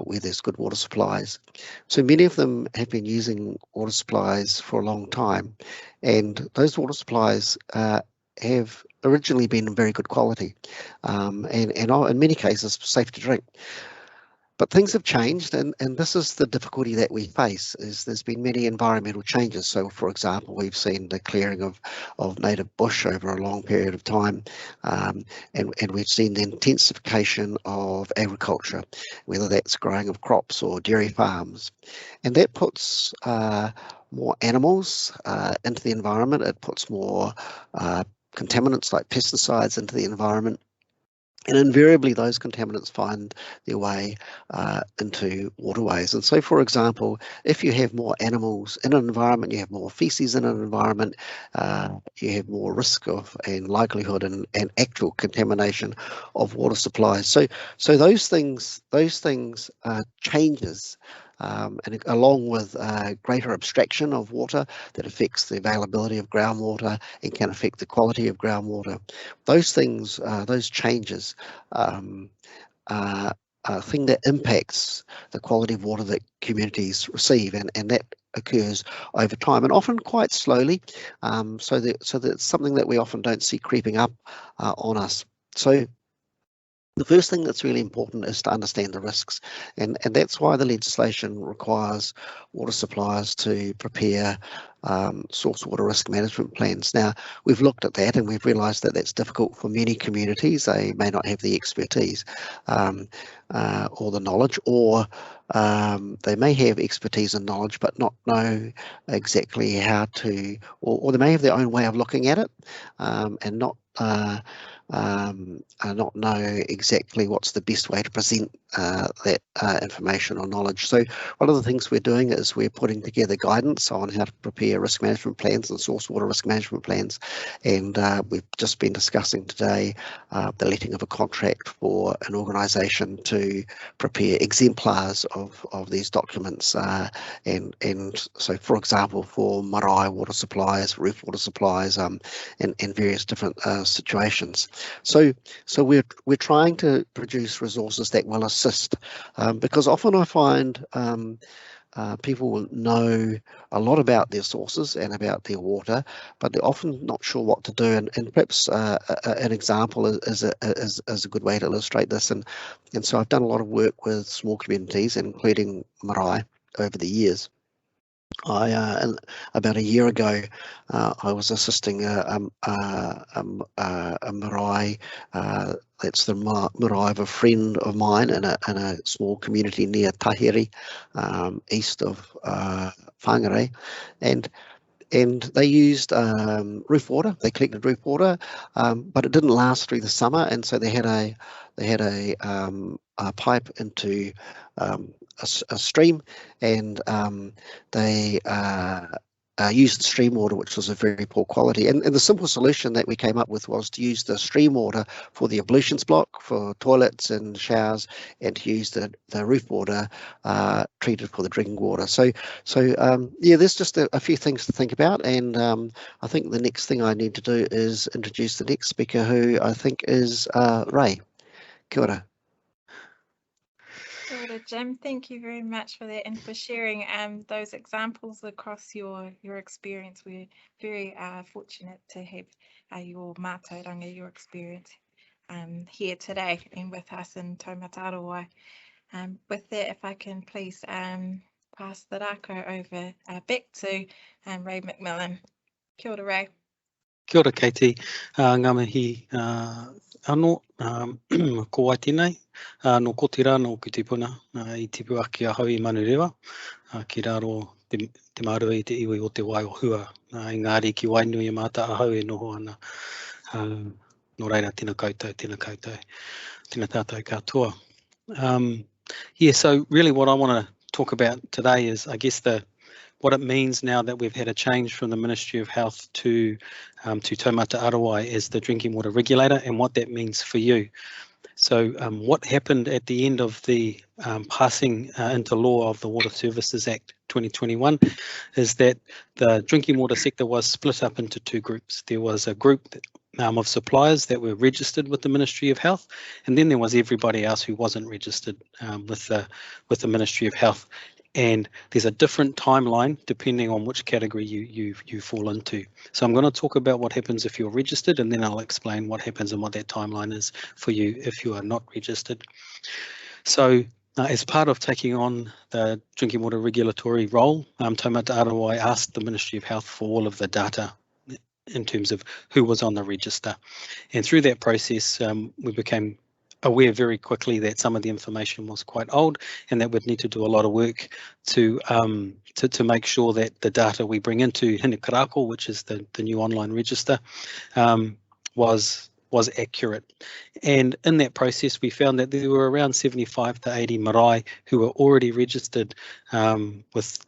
where there's good water supplies. So many of them have been using water supplies for a long time, and those water supplies have originally been very good quality, and in many cases safe to drink. But things have changed, and this is the difficulty that we face, is there's been many environmental changes. So, for example, we've seen the clearing of native bush over a long period of time, and we've seen the intensification of agriculture, whether that's growing of crops or dairy farms. And that puts more animals into the environment. It puts more contaminants like pesticides into the environment. And invariably, those contaminants find their way into waterways. And so, for example, if you have more animals in an environment, you have more feces in an environment, you have more risk of and likelihood and actual contamination of water supplies. So those things changes. And along with greater abstraction of water that affects the availability of groundwater and can affect the quality of groundwater. Those things, those changes, are a thing that impacts the quality of water that communities receive, and that occurs over time and often quite slowly, so that it's something that we often don't see creeping up on us. So The first thing that's really important is to understand the risks, and that's why the legislation requires water suppliers to prepare source water risk management plans. Now, we've looked at that and we've realised that that's difficult for many communities. They may not have the expertise or the knowledge, or they may have expertise and knowledge but not know exactly how to, or they may have their own way of looking at it and not know exactly what's the best way to present that information or knowledge. So one of the things we're doing is we're putting together guidance on how to prepare risk management plans and source water risk management plans, and we've just been discussing today the letting of a contract for an organisation to prepare exemplars of these documents, and so, for example, for marae water supplies, roof water supplies, and various different situations. So we're trying to produce resources that will assist, because often I find people will know a lot about their sources and about their water, but they're often not sure what to do. And perhaps an example is a good way to illustrate this. And so I've done a lot of work with small communities, including marae, over the years. About a year ago, I was assisting a marae, that's the marae of a friend of mine in a small community near Tahiri, east of Whānau, and they used roof water. They collected roof water, but it didn't last through the summer, and so they had a pipe into a stream, and they used stream water, which was of very poor quality. And the simple solution that we came up with was to use the stream water for the ablutions block, for toilets and showers, and to use the roof water treated for the drinking water. So yeah, there's just a few things to think about, and I think the next thing I need to do is introduce the next speaker, who I think is Ray. Kia ora. Kia ora, Jim. Thank you very much for that and for sharing those examples across your experience. We're very fortunate to have your mātauranga, your experience here today and with us in Taumata Arowai. With that, if I can please pass the rākau over back to Ray McMillan. Kia ora, Ray. Kia ora, Katie. Ngā mihi anō, ko wai tēnei, no kotira no ki te puna, I tipu aki a hau I Manurewa, ki raro te marua I te iwi o te wai o hua. Engari ki wainui e mata a hau e noho ana. No reira, tēnā koutou, tēnā koutou, tēnā tātou katoa. Yeah, so really what I want to talk about today is, I guess, what it means now that we've had a change from the Ministry of Health to Taumata Arowai as the drinking water regulator, and what that means for you. So what happened at the end of the passing into law of the Water Services Act 2021 is that the drinking water sector was split up into two groups. There was a group of suppliers that were registered with the Ministry of Health, and then there was everybody else who wasn't registered with the Ministry of Health. And there's a different timeline depending on which category you fall into. So I'm going to talk about what happens if you're registered, and then I'll explain what happens and what that timeline is for you if you are not registered. So as part of taking on the drinking water regulatory role, Taumata Arowai asked the Ministry of Health for all of the data in terms of who was on the register. And through that process, we became aware very quickly that some of the information was quite old, and that we'd need to do a lot of work to make sure that the data we bring into Hine Karako, which is the new online register, was accurate. And in that process, we found that there were around 75 to 80 marae who were already registered with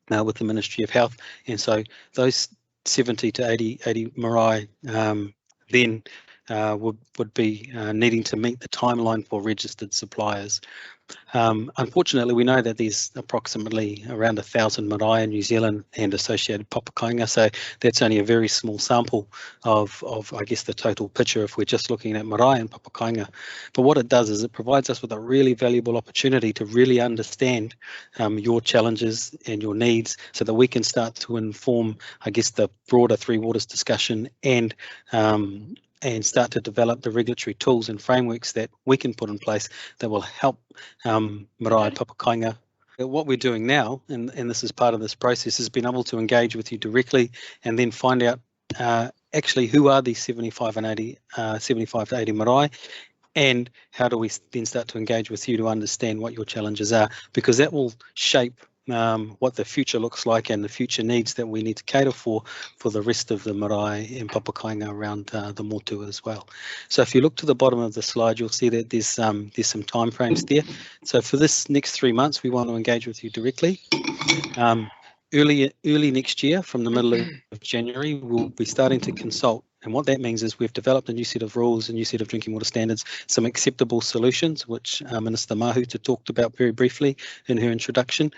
the Ministry of Health, and so those 70 to 80 marae then would be needing to meet the timeline for registered suppliers. Unfortunately, we know that there's approximately around 1,000 marae in New Zealand and associated papakainga, so that's only a very small sample of I guess the total picture if we're just looking at marae and papakainga. But what it does is it provides us with a really valuable opportunity to really understand your challenges and your needs, so that we can start to inform, I guess, the broader Three Waters discussion and and start to develop the regulatory tools and frameworks that we can put in place that will help marae papakainga. What we're doing now, and this is part of this process, is being able to engage with you directly and then find out actually who are these 75 to 80 marae, and how do we then start to engage with you to understand what your challenges are, because that will shape what the future looks like and the future needs that we need to cater for the rest of the marae and papakainga around the motu as well. So if you look to the bottom of the slide, you'll see that there's some timeframes there. So for this next 3 months, we want to engage with you directly. Early next year, from the middle of January, we'll be starting to consult. And what that means is we've developed a new set of rules, a new set of drinking water standards, some acceptable solutions, which Minister Mahuta talked about very briefly in her introduction.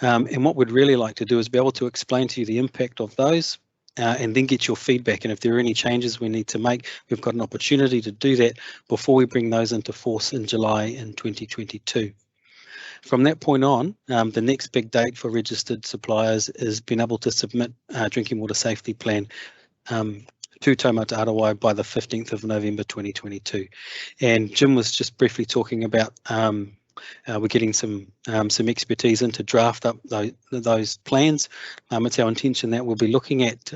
And what we'd really like to do is be able to explain to you the impact of those and then get your feedback. And if there are any changes we need to make, we've got an opportunity to do that before we bring those into force in July in 2022. From that point on, the next big date for registered suppliers is being able to submit a drinking water safety plan to Taumata Arowai by the 15th of November 2022. And Jim was just briefly talking about we're getting some expertise in to draft up those plans. It's our intention that we'll be looking at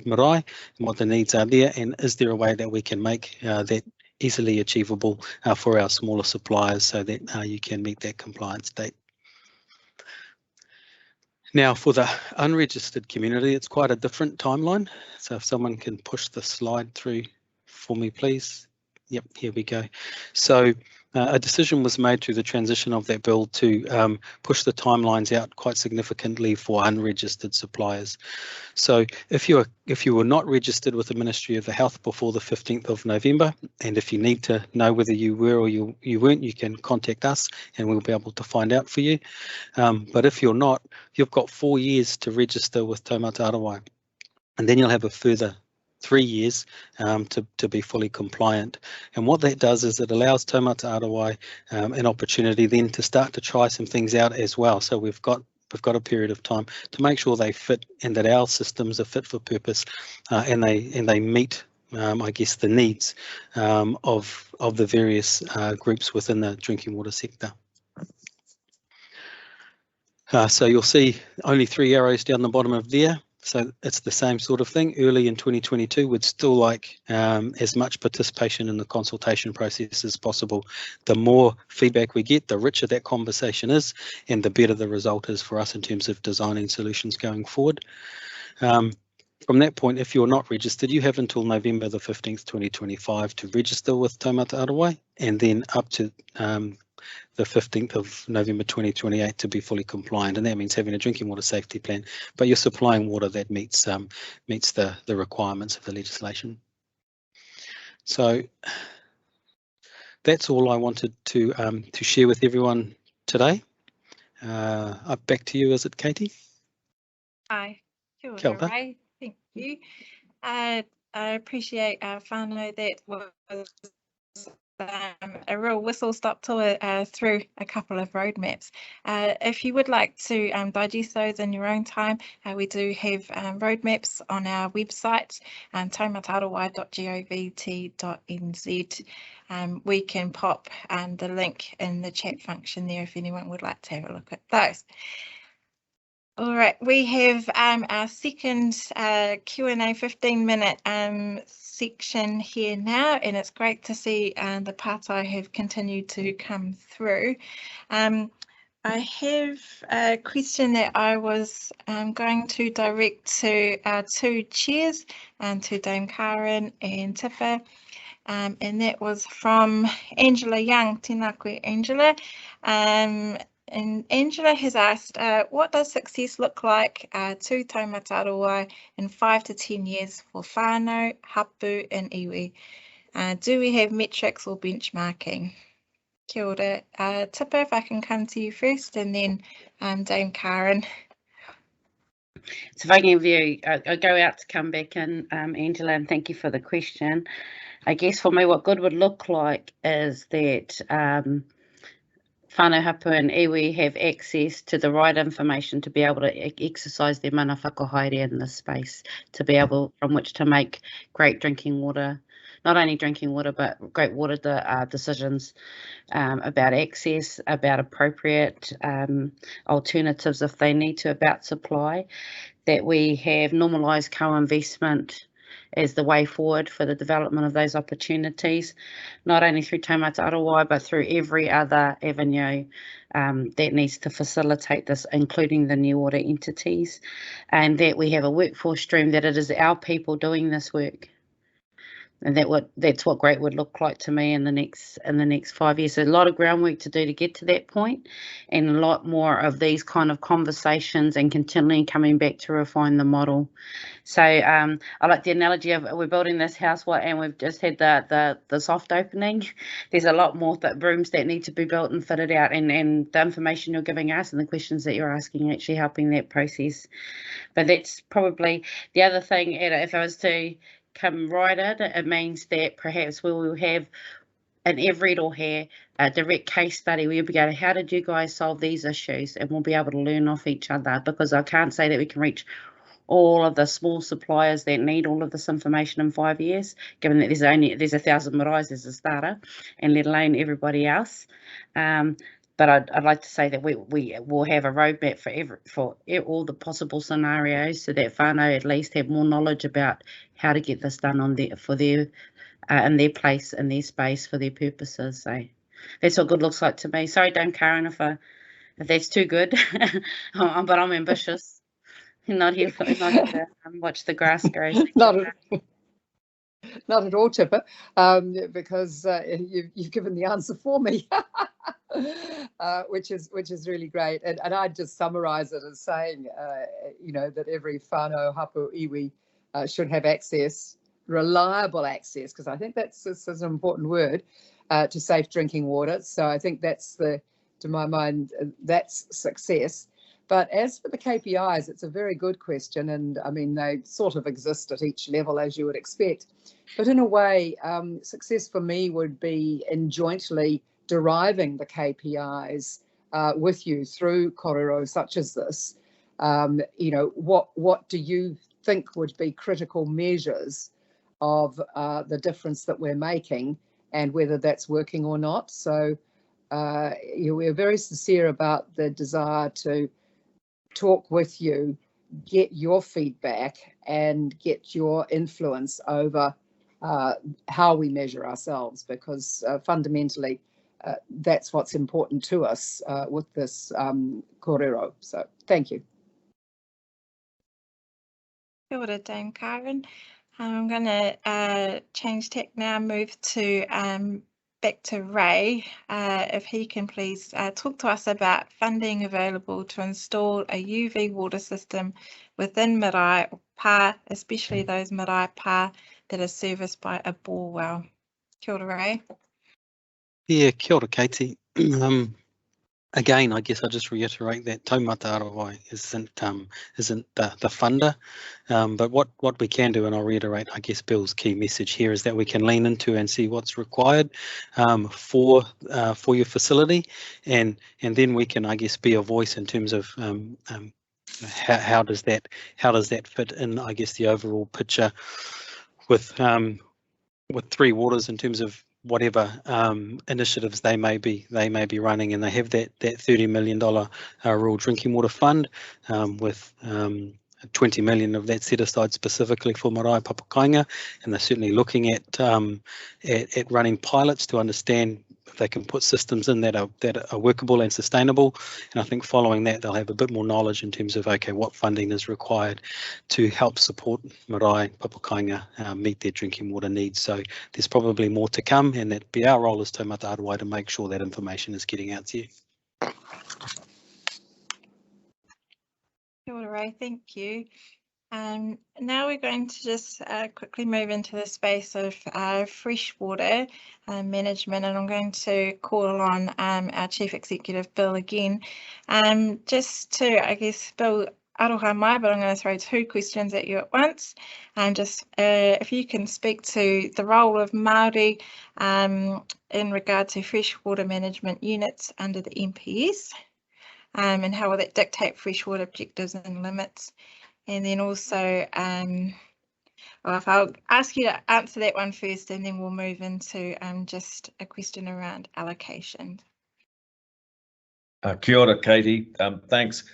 marae and what the needs are there, and is there a way that we can make that easily achievable for our smaller suppliers so that you can meet that compliance date. Now, for the unregistered community, it's quite a different timeline. So if someone can push the slide through for me, please. Yep, here we go. So a decision was made through the transition of that bill to push the timelines out quite significantly for unregistered suppliers. So if you were not registered with the Ministry of the Health before the 15th of November, and if you need to know whether you were or you weren't, you can contact us and we'll be able to find out for you. But if you're not, you've got 4 years to with Taumata Arowai, and then you'll have a further 3 years to be fully compliant. And what that does is it allows Taumata Arowai an opportunity then to start to try some things out as well. So we've got a period of time to make sure they fit and that our systems are fit for purpose and they meet I guess the needs of the various groups within the drinking water sector. So you'll see only 3 arrows down the bottom of there. So it's the same sort of thing. Early in 2022, we'd still like as much participation in the consultation process as possible. The more feedback we get, the richer that conversation is, and the better the result is for us in terms of designing solutions going forward. From that point, if you're not registered, you have until November the 15th, 2025 to register with Taumata Arowai, and then up to the 15th of November 2028 to be fully compliant, and that means having a drinking water safety plan, but you're supplying water that meets the requirements of the legislation. So that's all I wanted to share with everyone today. Back to you, is it Katie? Hi, kia Kia ora, ora. Ray. Thank you. I appreciate whānau that was a real whistle-stop tour through a couple of roadmaps. If you would like to digest those in your own time, we do have roadmaps on our website, taumataarowai.govt.nz. We can pop the link in the chat function there if anyone would like to have a look at those. All right, we have our second Q&A 15-minute section here now, and it's great to see the pātai have continued to come through. I have a question that I was going to direct to our two chairs, to Dame Karen and Tifa, and that was from Angela Young. Tēnā koe, Angela. And Angela has asked, what does success look like to Taumata Arowai in 5 to 10 years for whānau, hapū and iwi? Do we have metrics or benchmarking? Kia ora. Tipa, if I can come to you first, and then Dame Karen. So if I can view, I'll go out to come back in, Angela, and thank you for the question. I guess for me, what good would look like is that whānau, hapū and iwi have access to the right information to be able to exercise their mana whakahaere in this space, to be able from which to make great drinking water not only drinking water, but great water decisions about access, about appropriate alternatives if they need to, about supply, that we have normalised co-investment as the way forward for the development of those opportunities, not only through Taumata Arowai, but through every other avenue that needs to facilitate this, including the new water entities, and that we have a workforce stream, that it is our people doing this work. And that's what great would look like to me in the next 5 years. So a lot of groundwork to do to get to that point, and a lot more of these kind of conversations and continually coming back to refine the model. So I like the analogy of we're building this house and we've just had the soft opening. There's a lot more rooms that need to be built and fitted out, and the information you're giving us and the questions that you're asking actually helping that process. But that's probably the other thing. If I was to come right in, it means that perhaps we will have an Everett or here a direct case study where you'll be going, how did you guys solve these issues? And we'll be able to learn off each other, because I can't say that we can reach all of the small suppliers that need all of this information in 5 years, given that there's 1,000 maraes as a starter, and let alone everybody else. But I'd like to say that we will have a roadmap for all the possible scenarios, so that whānau at least have more knowledge about how to get this done in their place, in their space, for their purposes. So that's what good looks like to me. Sorry, Dame Karen, if that's too good, but I'm ambitious. Not here to watch the grass grow. Not at all, Chipper, because you've given the answer for me, which is really great. And I'd just summarise it as saying, that every whānau, hapū, iwi should have access, reliable access, because I think that's an important word, to safe drinking water. So I think to my mind, that's success. But as for the KPIs, it's a very good question, and I mean, they sort of exist at each level, as you would expect. But in a way, success for me would be in jointly deriving the KPIs with you through kōrero such as this. What do you think would be critical measures of the difference that we're making, and whether that's working or not? So we're very sincere about the desire to talk with you, get your feedback, and get your influence over how we measure ourselves, because fundamentally that's what's important to us with this kōrero. So thank you. Kia ora, Dame Karen. I'm going to change tack now, move to back to Ray, if he can please talk to us about funding available to install a UV water system within marae or pā, especially those marae pā that are serviced by a bore well. Kia ora, Ray. Yeah, kia ora, Katie. Again, I guess I'll just reiterate that Taumata Arowai isn't the funder, but what we can do, and I'll reiterate, I guess Bill's key message here, is that we can lean into and see what's required for your facility, and then we can, I guess, be a voice in terms of how does that fit in, I guess, the overall picture with Three Waters in terms of whatever initiatives they may be running, and they have that $30 million rural drinking water fund with 20 million of that set aside specifically for marae papakainga, and they're certainly looking at running pilots to understand if they can put systems in that are workable and sustainable. And I think following that, they'll have a bit more knowledge in terms of, okay, what funding is required to help support marae papakainga meet their drinking water needs. So there's probably more to come, and that'd be our role as Taumata Arowai to make sure that information is getting out to you. Kia ora, Ray, thank you. Now we're going to just quickly move into the space of freshwater management, and I'm going to call on our Chief Executive, Bill, again. Just to, I guess, Bill, aroha mai, but I'm going to throw two questions at you at once. Just if you can speak to the role of Maori in regard to freshwater management units under the MPS, and how will that dictate freshwater objectives and limits? And then also Well, if I'll ask you to answer that one first, and then we'll move into just a question around allocation. Kia ora, Katie. Thanks.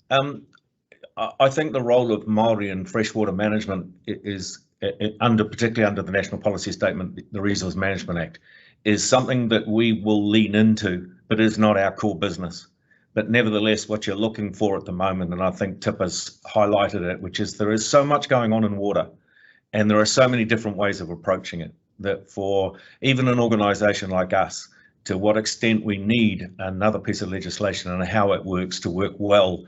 I think the role of Maori in freshwater management is, particularly under the National Policy Statement, the Resource Management Act, is something that we will lean into, but is not our core business. But nevertheless, what you're looking for at the moment, and I think Tippa's highlighted it, which is there is so much going on in water, and there are so many different ways of approaching it, that for even an organisation like us, to what extent we need another piece of legislation and how it works to work well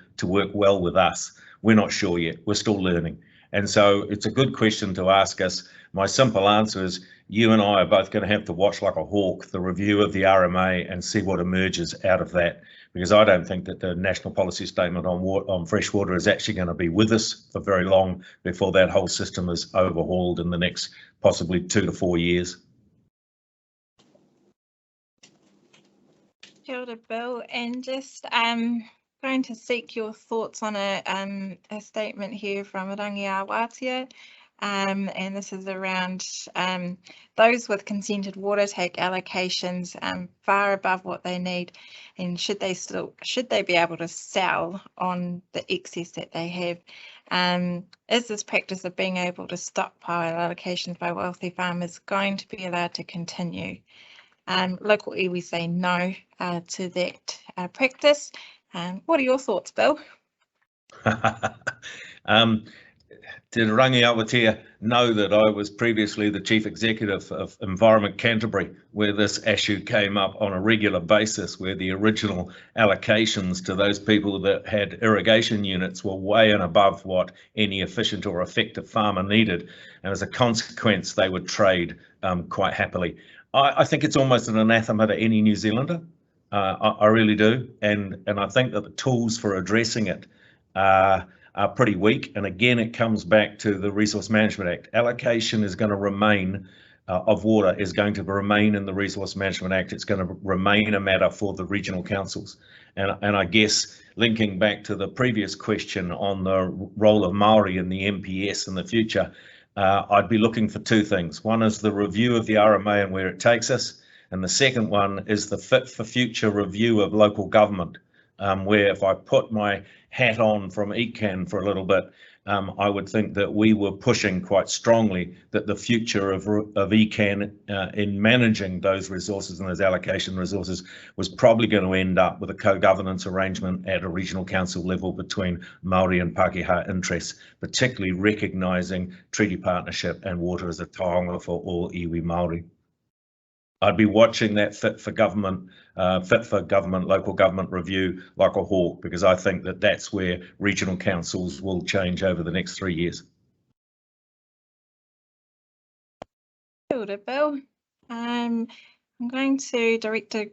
with us, we're not sure yet. We're still learning. And so it's a good question to ask us. My simple answer is you and I are both going to have to watch like a hawk the review of the RMA and see what emerges out of that, because I don't think that the National Policy Statement on freshwater is actually going to be with us for very long before that whole system is overhauled in the next possibly 2 to 4 years. Kia ora, Bill, and just going to seek your thoughts on a statement here from Rangi Awatia, and this is around those with consented water take allocations far above what they need, and should they be able to sell on the excess that they have? Is this practice of being able to stockpile allocations by wealthy farmers going to be allowed to continue? Local iwi say no to that practice. What are your thoughts, Bill? Did Rangi Awatia know that I was previously the Chief Executive of Environment Canterbury, where this issue came up on a regular basis, where the original allocations to those people that had irrigation units were way and above what any efficient or effective farmer needed, and as a consequence they would trade quite happily. I think it's almost an anathema to any New Zealander. I really do, and I think that the tools for addressing it are pretty weak. And again, it comes back to the Resource Management Act. Allocation is going to remain of water is going to remain in the Resource Management Act. It's going to remain a matter for the regional councils. And I guess linking back to the previous question on the role of Maori in the MPS in the future, I'd be looking for two things. One is the review of the RMA and where it takes us. And the second one is the fit for future review of local government, where if I put my hat on from ECAN for a little bit, I would think that we were pushing quite strongly that the future of ECAN in managing those resources and those allocation resources was probably going to end up with a co-governance arrangement at a regional council level between Maori and Pākehā interests, particularly recognising treaty partnership and water as a taonga for all iwi Maori. I'd be watching that fit for government, local government review like a hawk, because I think that that's where regional councils will change over the next 3 years. Kia ora, Bill. I'm going to direct a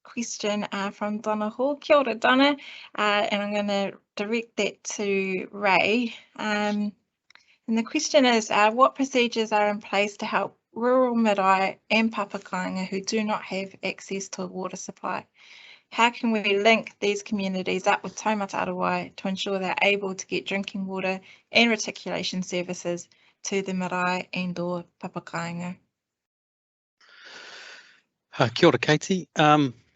question from Donna Hall. Kia ora, Donna, and I'm going to direct that to Ray. And the question is, what procedures are in place to help rural marae and papakainga who do not have access to a water supply? How can we link these communities up with Taumata Arowai to ensure they're able to get drinking water and reticulation services to the marae and or papakainga? Kia ora, Katie.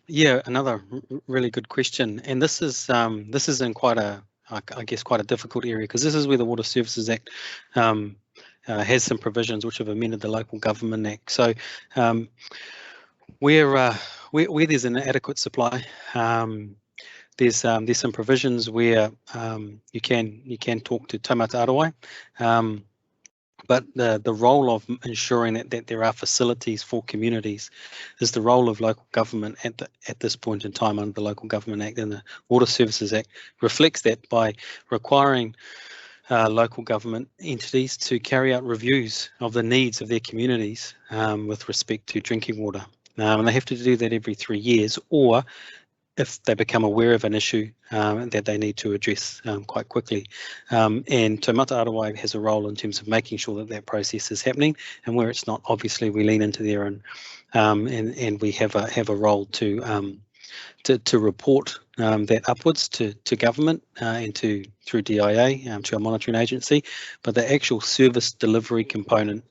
Yeah, another really good question, and this is in quite a, I guess, quite a difficult area, because this is where the Water Services Act has some provisions which have amended the Local Government Act. So where there's an adequate supply, there's some provisions where you can talk to Taumata Arowai, but the role of ensuring that there are facilities for communities is the role of local government at this point in time under the Local Government Act, and the Water Services Act reflects that by requiring local government entities to carry out reviews of the needs of their communities with respect to drinking water. And they have to do that every 3 years, or if they become aware of an issue that they need to address quite quickly. And Taumata Arowai has a role in terms of making sure that that process is happening, and where it's not, obviously we lean into there and we have a role to to report that upwards to government and through DIA to our monitoring agency, but the actual service delivery component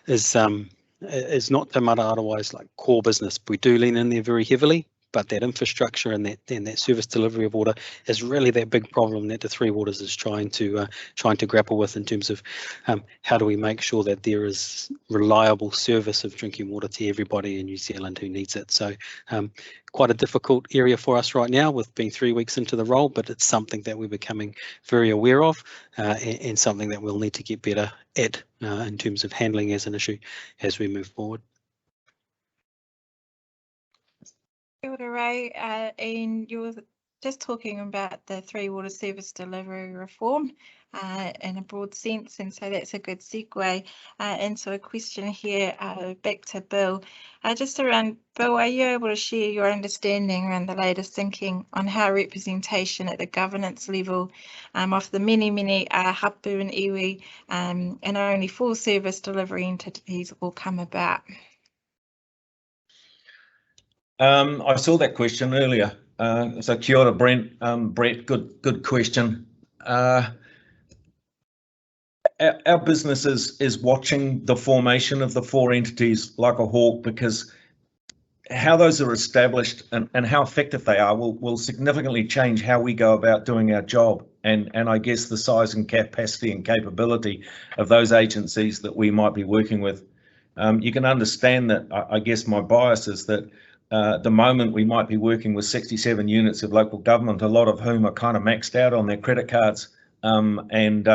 is not Taumata Arowai's like core business. We do lean in there very heavily, but that infrastructure and that service delivery of water is really that big problem that the Three Waters is trying to grapple with in terms of how do we make sure that there is reliable service of drinking water to everybody in New Zealand who needs it. So quite a difficult area for us right now with being 3 weeks into the role, but it's something that we're becoming very aware of and something that we'll need to get better at in terms of handling as an issue as we move forward. Kia ora, Ray. And you were just talking about the Three Water Service Delivery Reform in a broad sense, and so that's a good segue into a question here back to Bill. Just around, Bill, are you able to share your understanding around the latest thinking on how representation at the governance level of the many hapū and iwi and only 4 service delivery entities will come about? I saw that question earlier. So kia ora, Brett, good question. Our business is watching the formation of the 4 entities like a hawk, because how those are established and how effective they are will significantly change how we go about doing our job, and I guess the size and capacity and capability of those agencies that we might be working with. You can understand that I guess my bias is that at the moment we might be working with 67 units of local government, a lot of whom are kind of maxed out on their credit cards and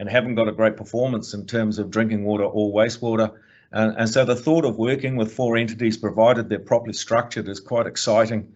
haven't got a great performance in terms of drinking water or wastewater. And so the thought of working with 4 entities, provided they're properly structured, is quite exciting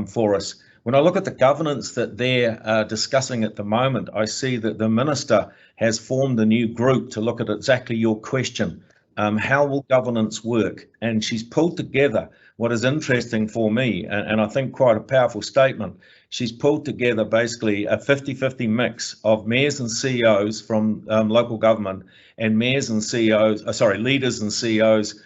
for us. When I look at the governance that they're discussing at the moment, I see that the Minister has formed a new group to look at exactly your question. How will governance work? And she's pulled together what is interesting for me, and I think quite a powerful statement. She's pulled together basically a 50-50 mix of mayors and CEOs from local government and mayors and CEOs, leaders and CEOs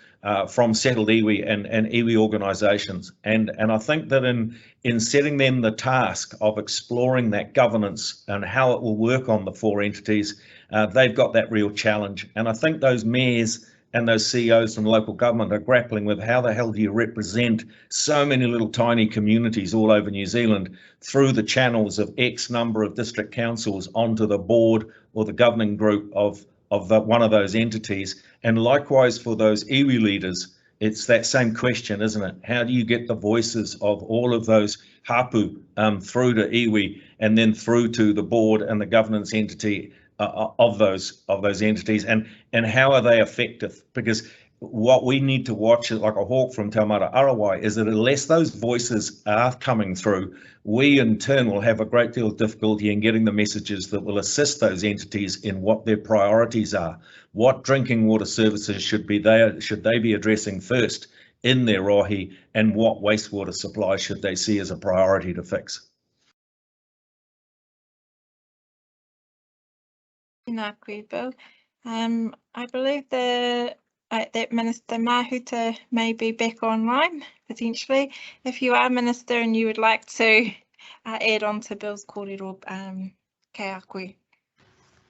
from settled iwi and iwi organisations. And I think that in setting them the task of exploring that governance and how it will work on the 4 entities, they've got that real challenge. And I think those mayors and those CEOs from local government are grappling with how the hell do you represent so many little tiny communities all over New Zealand through the channels of X number of district councils onto the board or the governing group of one of those entities. And likewise for those iwi leaders, it's that same question, isn't it? How do you get the voices of all of those hapū through to iwi and then through to the board and the governance entity of those entities, and how are they effective? Because what we need to watch like a hawk from Taumata Arowai is that unless those voices are coming through, we in turn will have a great deal of difficulty in getting the messages that will assist those entities in what their priorities are. What drinking water services should they be addressing first in their rohi, and what wastewater supply should they see as a priority to fix? Nā koe, Bill. I believe that Minister Mahuta may be back online, potentially. If you are Minister and you would like to add on to Bill's kōrero, kei a koe.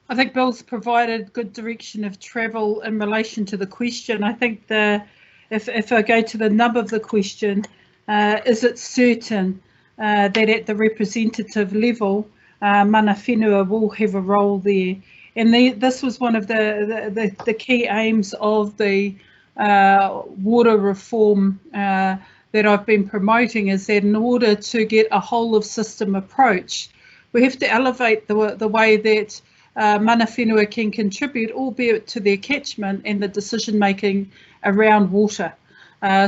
I think Bill's provided good direction of travel in relation to the question. I think if I go to the nub of the question, is it certain that at the representative level, mana whenua will have a role there? And this was one of the key aims of the water reform that I've been promoting, is that in order to get a whole of system approach, we have to elevate the way that mana whenua can contribute, albeit to their catchment and the decision making around water.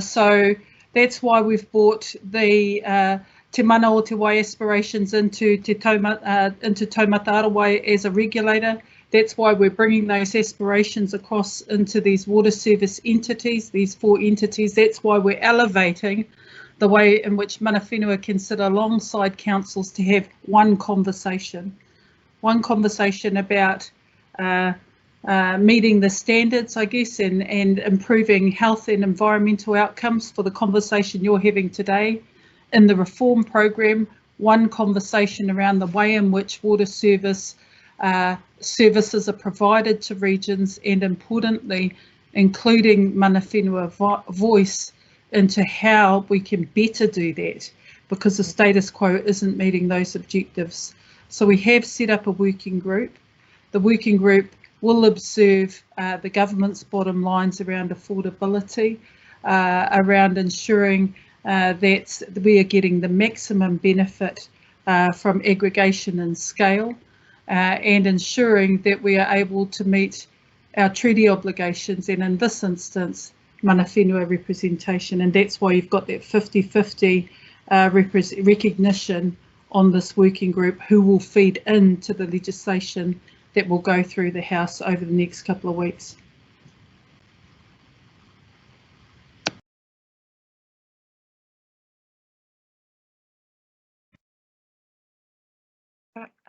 So that's why we've brought the Te Mana o Te Wai aspirations into Taumata Arowai as a regulator. That's why we're bringing those aspirations across into these water service entities, these 4 entities. That's why we're elevating the way in which mana whenua can sit alongside councils to have one conversation about meeting the standards, I guess, and improving health and environmental outcomes for the conversation you're having today. in the reform program, one conversation around the way in which water services are provided to regions, and importantly, including mana whenua voice into how we can better do that, because the status quo isn't meeting those objectives. So we have set up a working group. The working group will observe the government's bottom lines around affordability, around ensuring that we are getting the maximum benefit from aggregation and scale, and ensuring that we are able to meet our treaty obligations, and in this instance, mana whenua representation. And that's why you've got that 50-50 recognition on this working group, who will feed into the legislation that will go through the House over the next couple of weeks.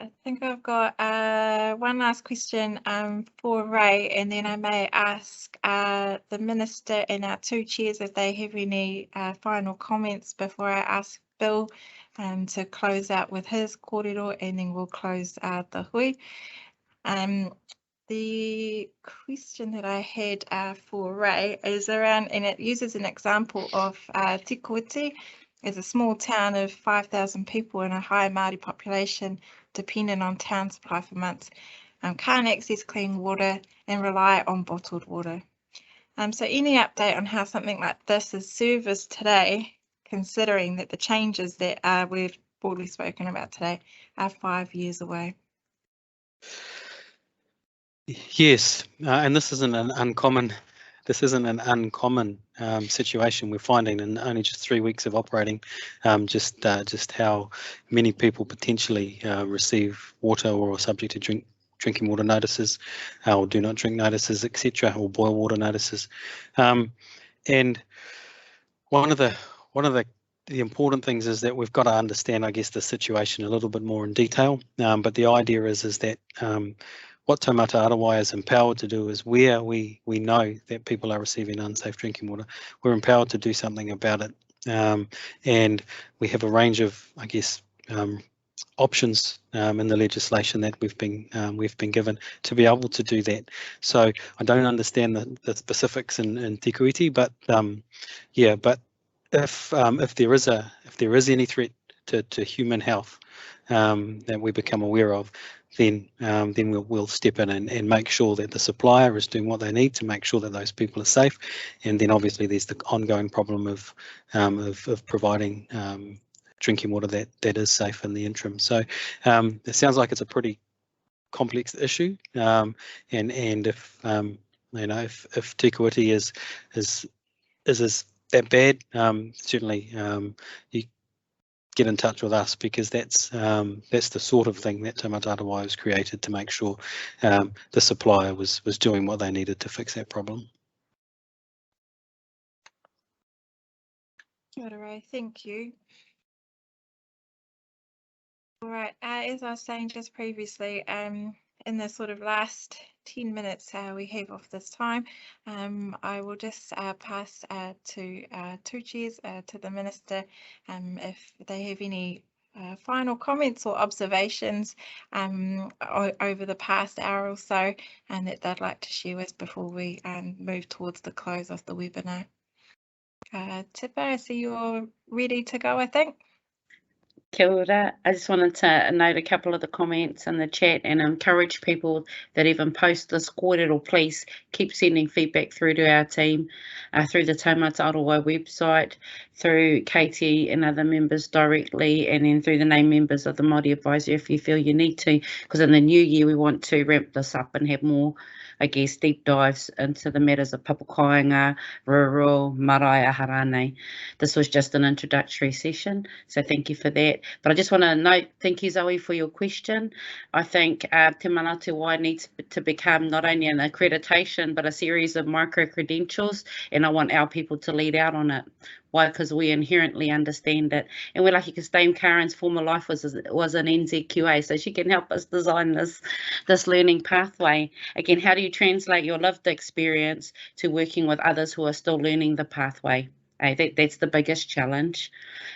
I think I've got one last question for Ray, and then I may ask the Minister and our two chairs if they have any final comments before I ask Bill to close out with his kōrero, and then we'll close the hui. The question that I had for Ray is around, and it uses an example of Tikuiti as a small town of 5,000 people and a high Māori population dependent on town supply for months, can't access clean water and rely on bottled water. So any update on how something like this is serviced today, considering that the changes that we've broadly spoken about today are 5 years away? Yes, and this isn't an uncommon situation we're finding in only just 3 weeks of operating. Just how many people potentially receive water or are subject to drinking water notices, or do not drink notices, etc., or boil water notices. And one of the important things is that we've got to understand, I guess, the situation a little bit more in detail. But the idea is that what Taumata Arowai is empowered to do is, where we know that people are receiving unsafe drinking water, we're empowered to do something about it. And we have a range of, I guess, options in the legislation that we've been given to be able to do that. So I don't understand the specifics in Tikuiti, but yeah, but if there is any threat to human health that we become aware of, then we'll step in and make sure that the supplier is doing what they need to make sure that those people are safe. And then obviously there's the ongoing problem of providing drinking water that is safe in the interim. So it sounds like it's a pretty complex issue, and if if Tikuiti is that bad, certainly you get in touch with us, because that's the sort of thing that Taumata Arowai was created to make sure the supplier was doing what they needed to fix that problem. Kia ora, thank you. All right, as I was saying just previously, in the sort of last 10 minutes we have of this time, I will just pass to two chairs, to the Minister, if they have any final comments or observations over the past hour or so, and that they'd like to share with before we move towards the close of the webinar. Tipper, I see you're ready to go, I think. Kia ora. I just wanted to note a couple of the comments in the chat and encourage people that even post this kōrero, please keep sending feedback through to our team, through the Taumata Arowai website, through Katie and other members directly, and then through the named members of the Māori Advisory if you feel you need to, because in the new year we want to ramp this up and have more, I guess, deep dives into the matters of papakainga, rural, marae, aharane. This was just an introductory session, so thank you for that. But I just want to note, thank you, Zoe, for your question. I think Te Manatu Wai needs to become not only an accreditation, but a series of micro-credentials, and I want our people to lead out on it. Why? Because we inherently understand it, and we're lucky because Dame Karen's former life was an NZQA, so she can help us design this learning pathway. Again, how do you translate your lived experience to working with others who are still learning the pathway? That's the biggest challenge,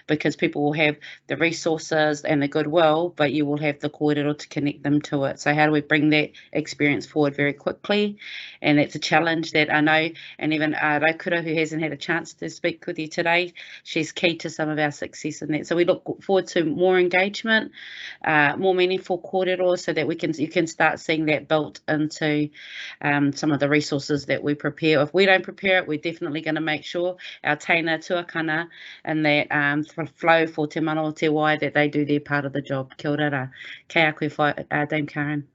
because people will have the resources and the goodwill, but you will have the kōrero to connect them to it. So how do we bring that experience forward very quickly? And that's a challenge that I know, and even Raukura, who hasn't had a chance to speak with you today, she's key to some of our success in that. So we look forward to more engagement, more meaningful kōrero, so that you can start seeing that built into some of the resources that we prepare. If we don't prepare it, we're definitely going to make sure our teina tuakana and that flow for te mana o te wai, that they do their part of the job. Kia ora. Kei a koe Dame Karen.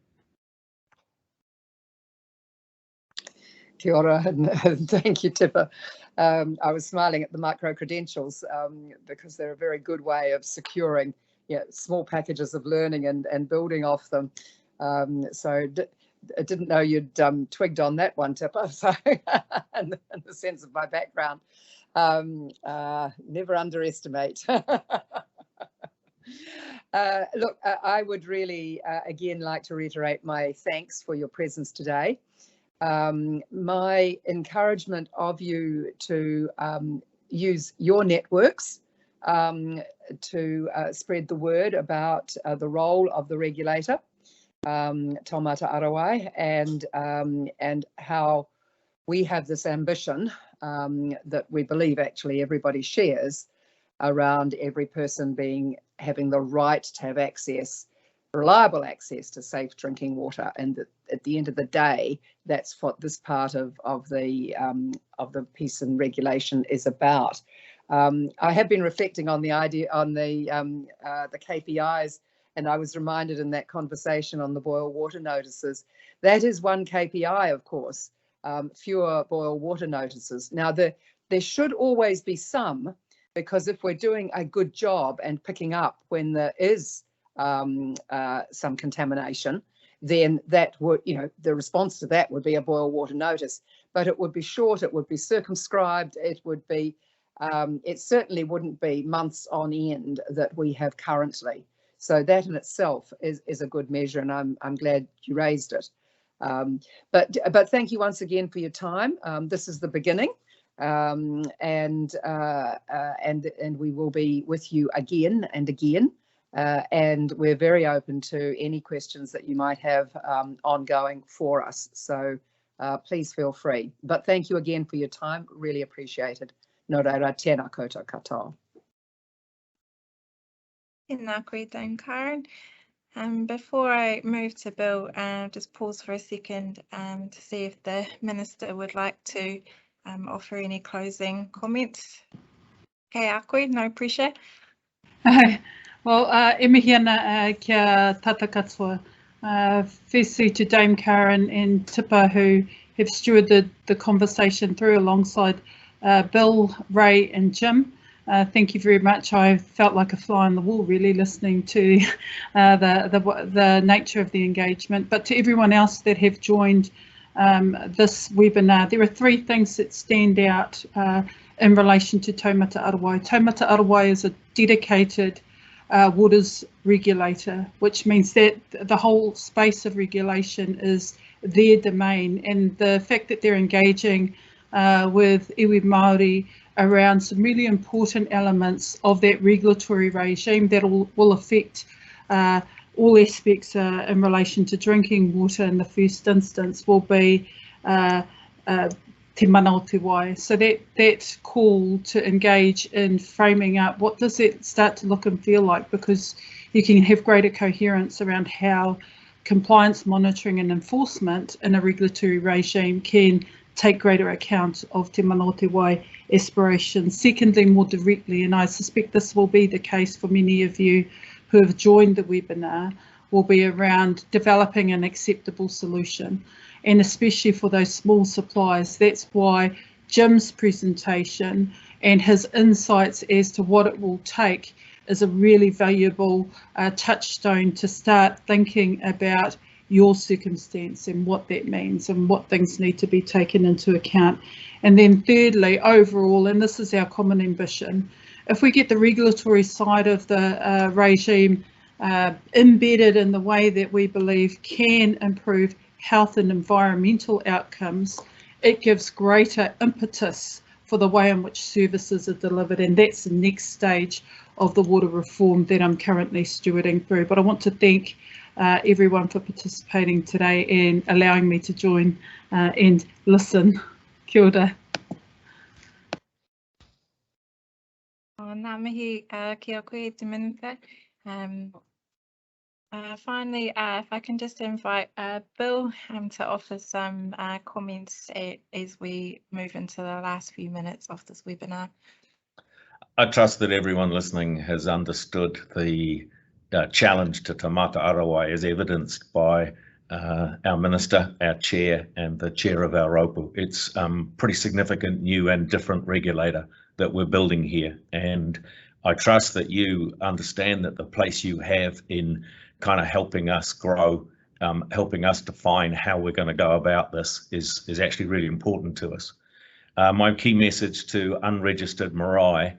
Kia ora, and thank you, Tipper. I was smiling at the micro-credentials because they're a very good way of securing small packages of learning and building off them. So I didn't know you'd twigged on that one, Tipper, so in the sense of my background. Never underestimate. Look, I would really, again, like to reiterate my thanks for your presence today. My encouragement of you to use your networks to spread the word about the role of the regulator, Taumata Arowai, and how we have this ambition that we believe actually everybody shares around every person having the right to have reliable access to safe drinking water, and at the end of the day, that's what this part of the piece and regulation is about. I have been reflecting on the idea on the KPIs, and I was reminded in that conversation on the boil water notices, that is one KPI, of course, fewer boil water notices. Now, there should always be some, because if we're doing a good job and picking up when there is some contamination, then that would, the response to that would be a boil water notice. But it would be short, it would be circumscribed, it would be, it certainly wouldn't be months on end that we have currently. So that in itself is a good measure, and I'm glad you raised it. But thank you once again for your time. This is the beginning, and we will be with you again and again. And we're very open to any questions that you might have ongoing for us. So please feel free. But thank you again for your time. Really appreciated. Nō reira, tēnā koutou katoa. Tēnā koe, Dame Karen. Before I move to Bill, just pause for a second to see if the Minister would like to offer any closing comments. Kei a koe, no pressure. Well, e mihi ana kia tata katoa. Firstly to Dame Karen and Tipper, who have stewarded the conversation through alongside Bill, Ray and Jim. Thank you very much. I felt like a fly on the wall really listening to the nature of the engagement. But to everyone else that have joined this webinar, there are three things that stand out in relation to Taumata Arowai. Taumata Arowai is a dedicated waters regulator, which means that the whole space of regulation is their domain, and the fact that they're engaging with iwi Maori around some really important elements of that regulatory regime that will affect all aspects in relation to drinking water in the first instance will be te mana o te wai. So that call to engage in framing up what does it start to look and feel like, because you can have greater coherence around how compliance, monitoring and enforcement in a regulatory regime can take greater account of te mana o te wai aspirations. Secondly, more directly, and I suspect this will be the case for many of you who have joined the webinar, will be around developing an acceptable solution, and especially for those small suppliers. That's why Jim's presentation and his insights as to what it will take is a really valuable touchstone to start thinking about your circumstance and what that means and what things need to be taken into account. And then thirdly, overall, and this is our common ambition, if we get the regulatory side of the regime embedded in the way that we believe can improve health and environmental outcomes, it gives greater impetus for the way in which services are delivered, and that's the next stage of the water reform that I'm currently stewarding through. But I want to thank everyone for participating today and allowing me to join and listen. Kia ora. Ngā mihi kia koe te minita. Finally, if I can just invite Bill to offer some comments as we move into the last few minutes of this webinar. I trust that everyone listening has understood the challenge to Taumata Arowai as evidenced by our Minister, our Chair and the Chair of our Raupu. It's pretty significant new and different regulator that we're building here, and I trust that you understand that the place you have in kind of helping us grow, helping us define how we're going to go about this is actually really important to us. My key message to unregistered marae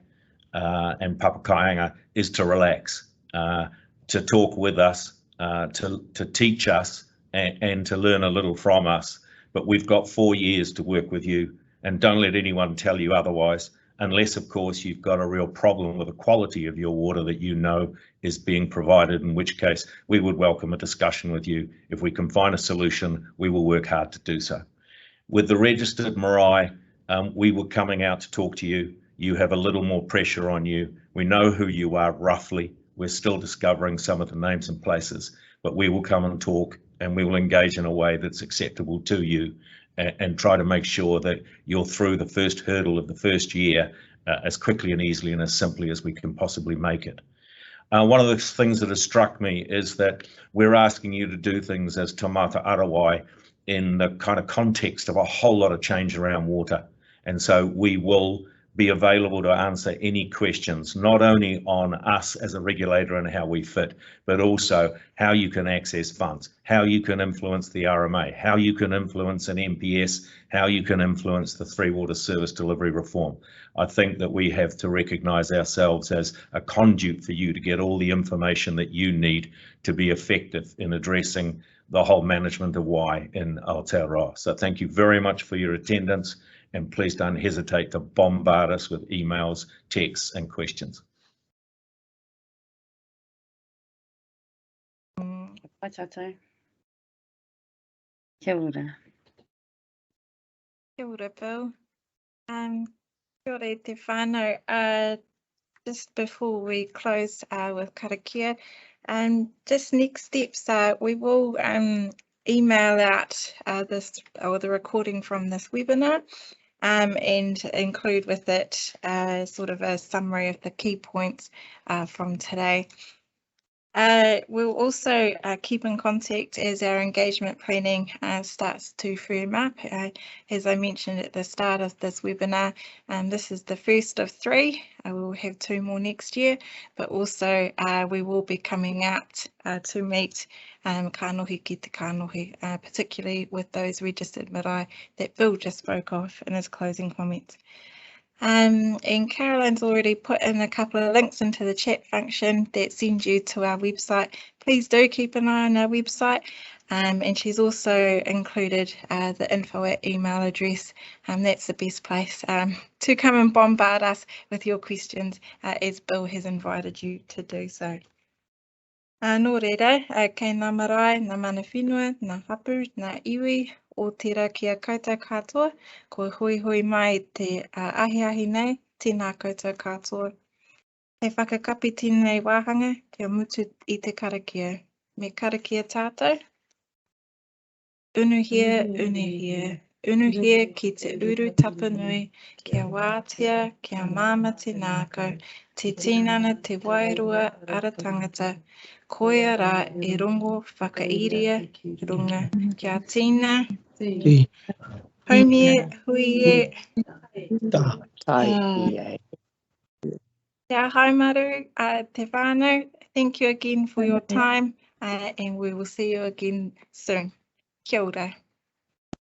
and papakāinga is to relax, to talk with us, to teach us and to learn a little from us. But we've got 4 years to work with you, and don't let anyone tell you otherwise, unless of course you've got a real problem with the quality of your water that you know is being provided, in which case we would welcome a discussion with you. If we can find a solution, we will work hard to do so. With the registered marae, we were coming out to talk to you. You have a little more pressure on you. We know who you are roughly. We're still discovering some of the names and places, but we will come and talk, and we will engage in a way that's acceptable to you, and try to make sure that you're through the first hurdle of the first year as quickly and easily and as simply as we can possibly make it. One of the things that has struck me is that we're asking you to do things as Taumata Arowai in the kind of context of a whole lot of change around water. And so we will be available to answer any questions, not only on us as a regulator and how we fit, but also how you can access funds, how you can influence the RMA, how you can influence an MPS, how you can influence the Three Water Service Delivery Reform. I think that we have to recognise ourselves as a conduit for you to get all the information that you need to be effective in addressing the whole management of why in Aotearoa. So thank you very much for your attendance, and please don't hesitate to bombard us with emails, texts and questions. Pai tātou. Kia ora. Kia ora, Bill. Kia ora te whānau. Just before we close with karakia, just next steps, we will email out the recording from this webinar, and include with it sort of a summary of the key points from today. We'll also keep in contact as our engagement planning starts to firm up. As I mentioned at the start of this webinar, this is the first of 3. We'll have 2 more next year, but also we will be coming out to meet kānohi ki te kānohi, particularly with those registered marae that Bill just spoke of in his closing comments. And Caroline's already put in a couple of links into the chat function that send you to our website. Please do keep an eye on our website, and she's also included the info at email address. That's the best place to come and bombard us with your questions, as Bill has invited you to do so. Nō reira, kei ngā marae, ngā mana whenua, ngā hapū, ngā iwi, o tērā kia koutou katoa, ko hui hui mai te ahi nei, tēnā koutou katoa. Hei whakakapi tēnei wāhanga, kia mutu I te karakia. Me karakia tātou. Unu here, unu here ki te uru tapanui, kia wātea, kia māma te nākau, te tinana te wairua ara tangata, koia rā e rongo whakairia runga, kia tīna, haumie, huie, kia haumaru, te whānau. Thank you again for your time, and we will see you again soon. Kia ora.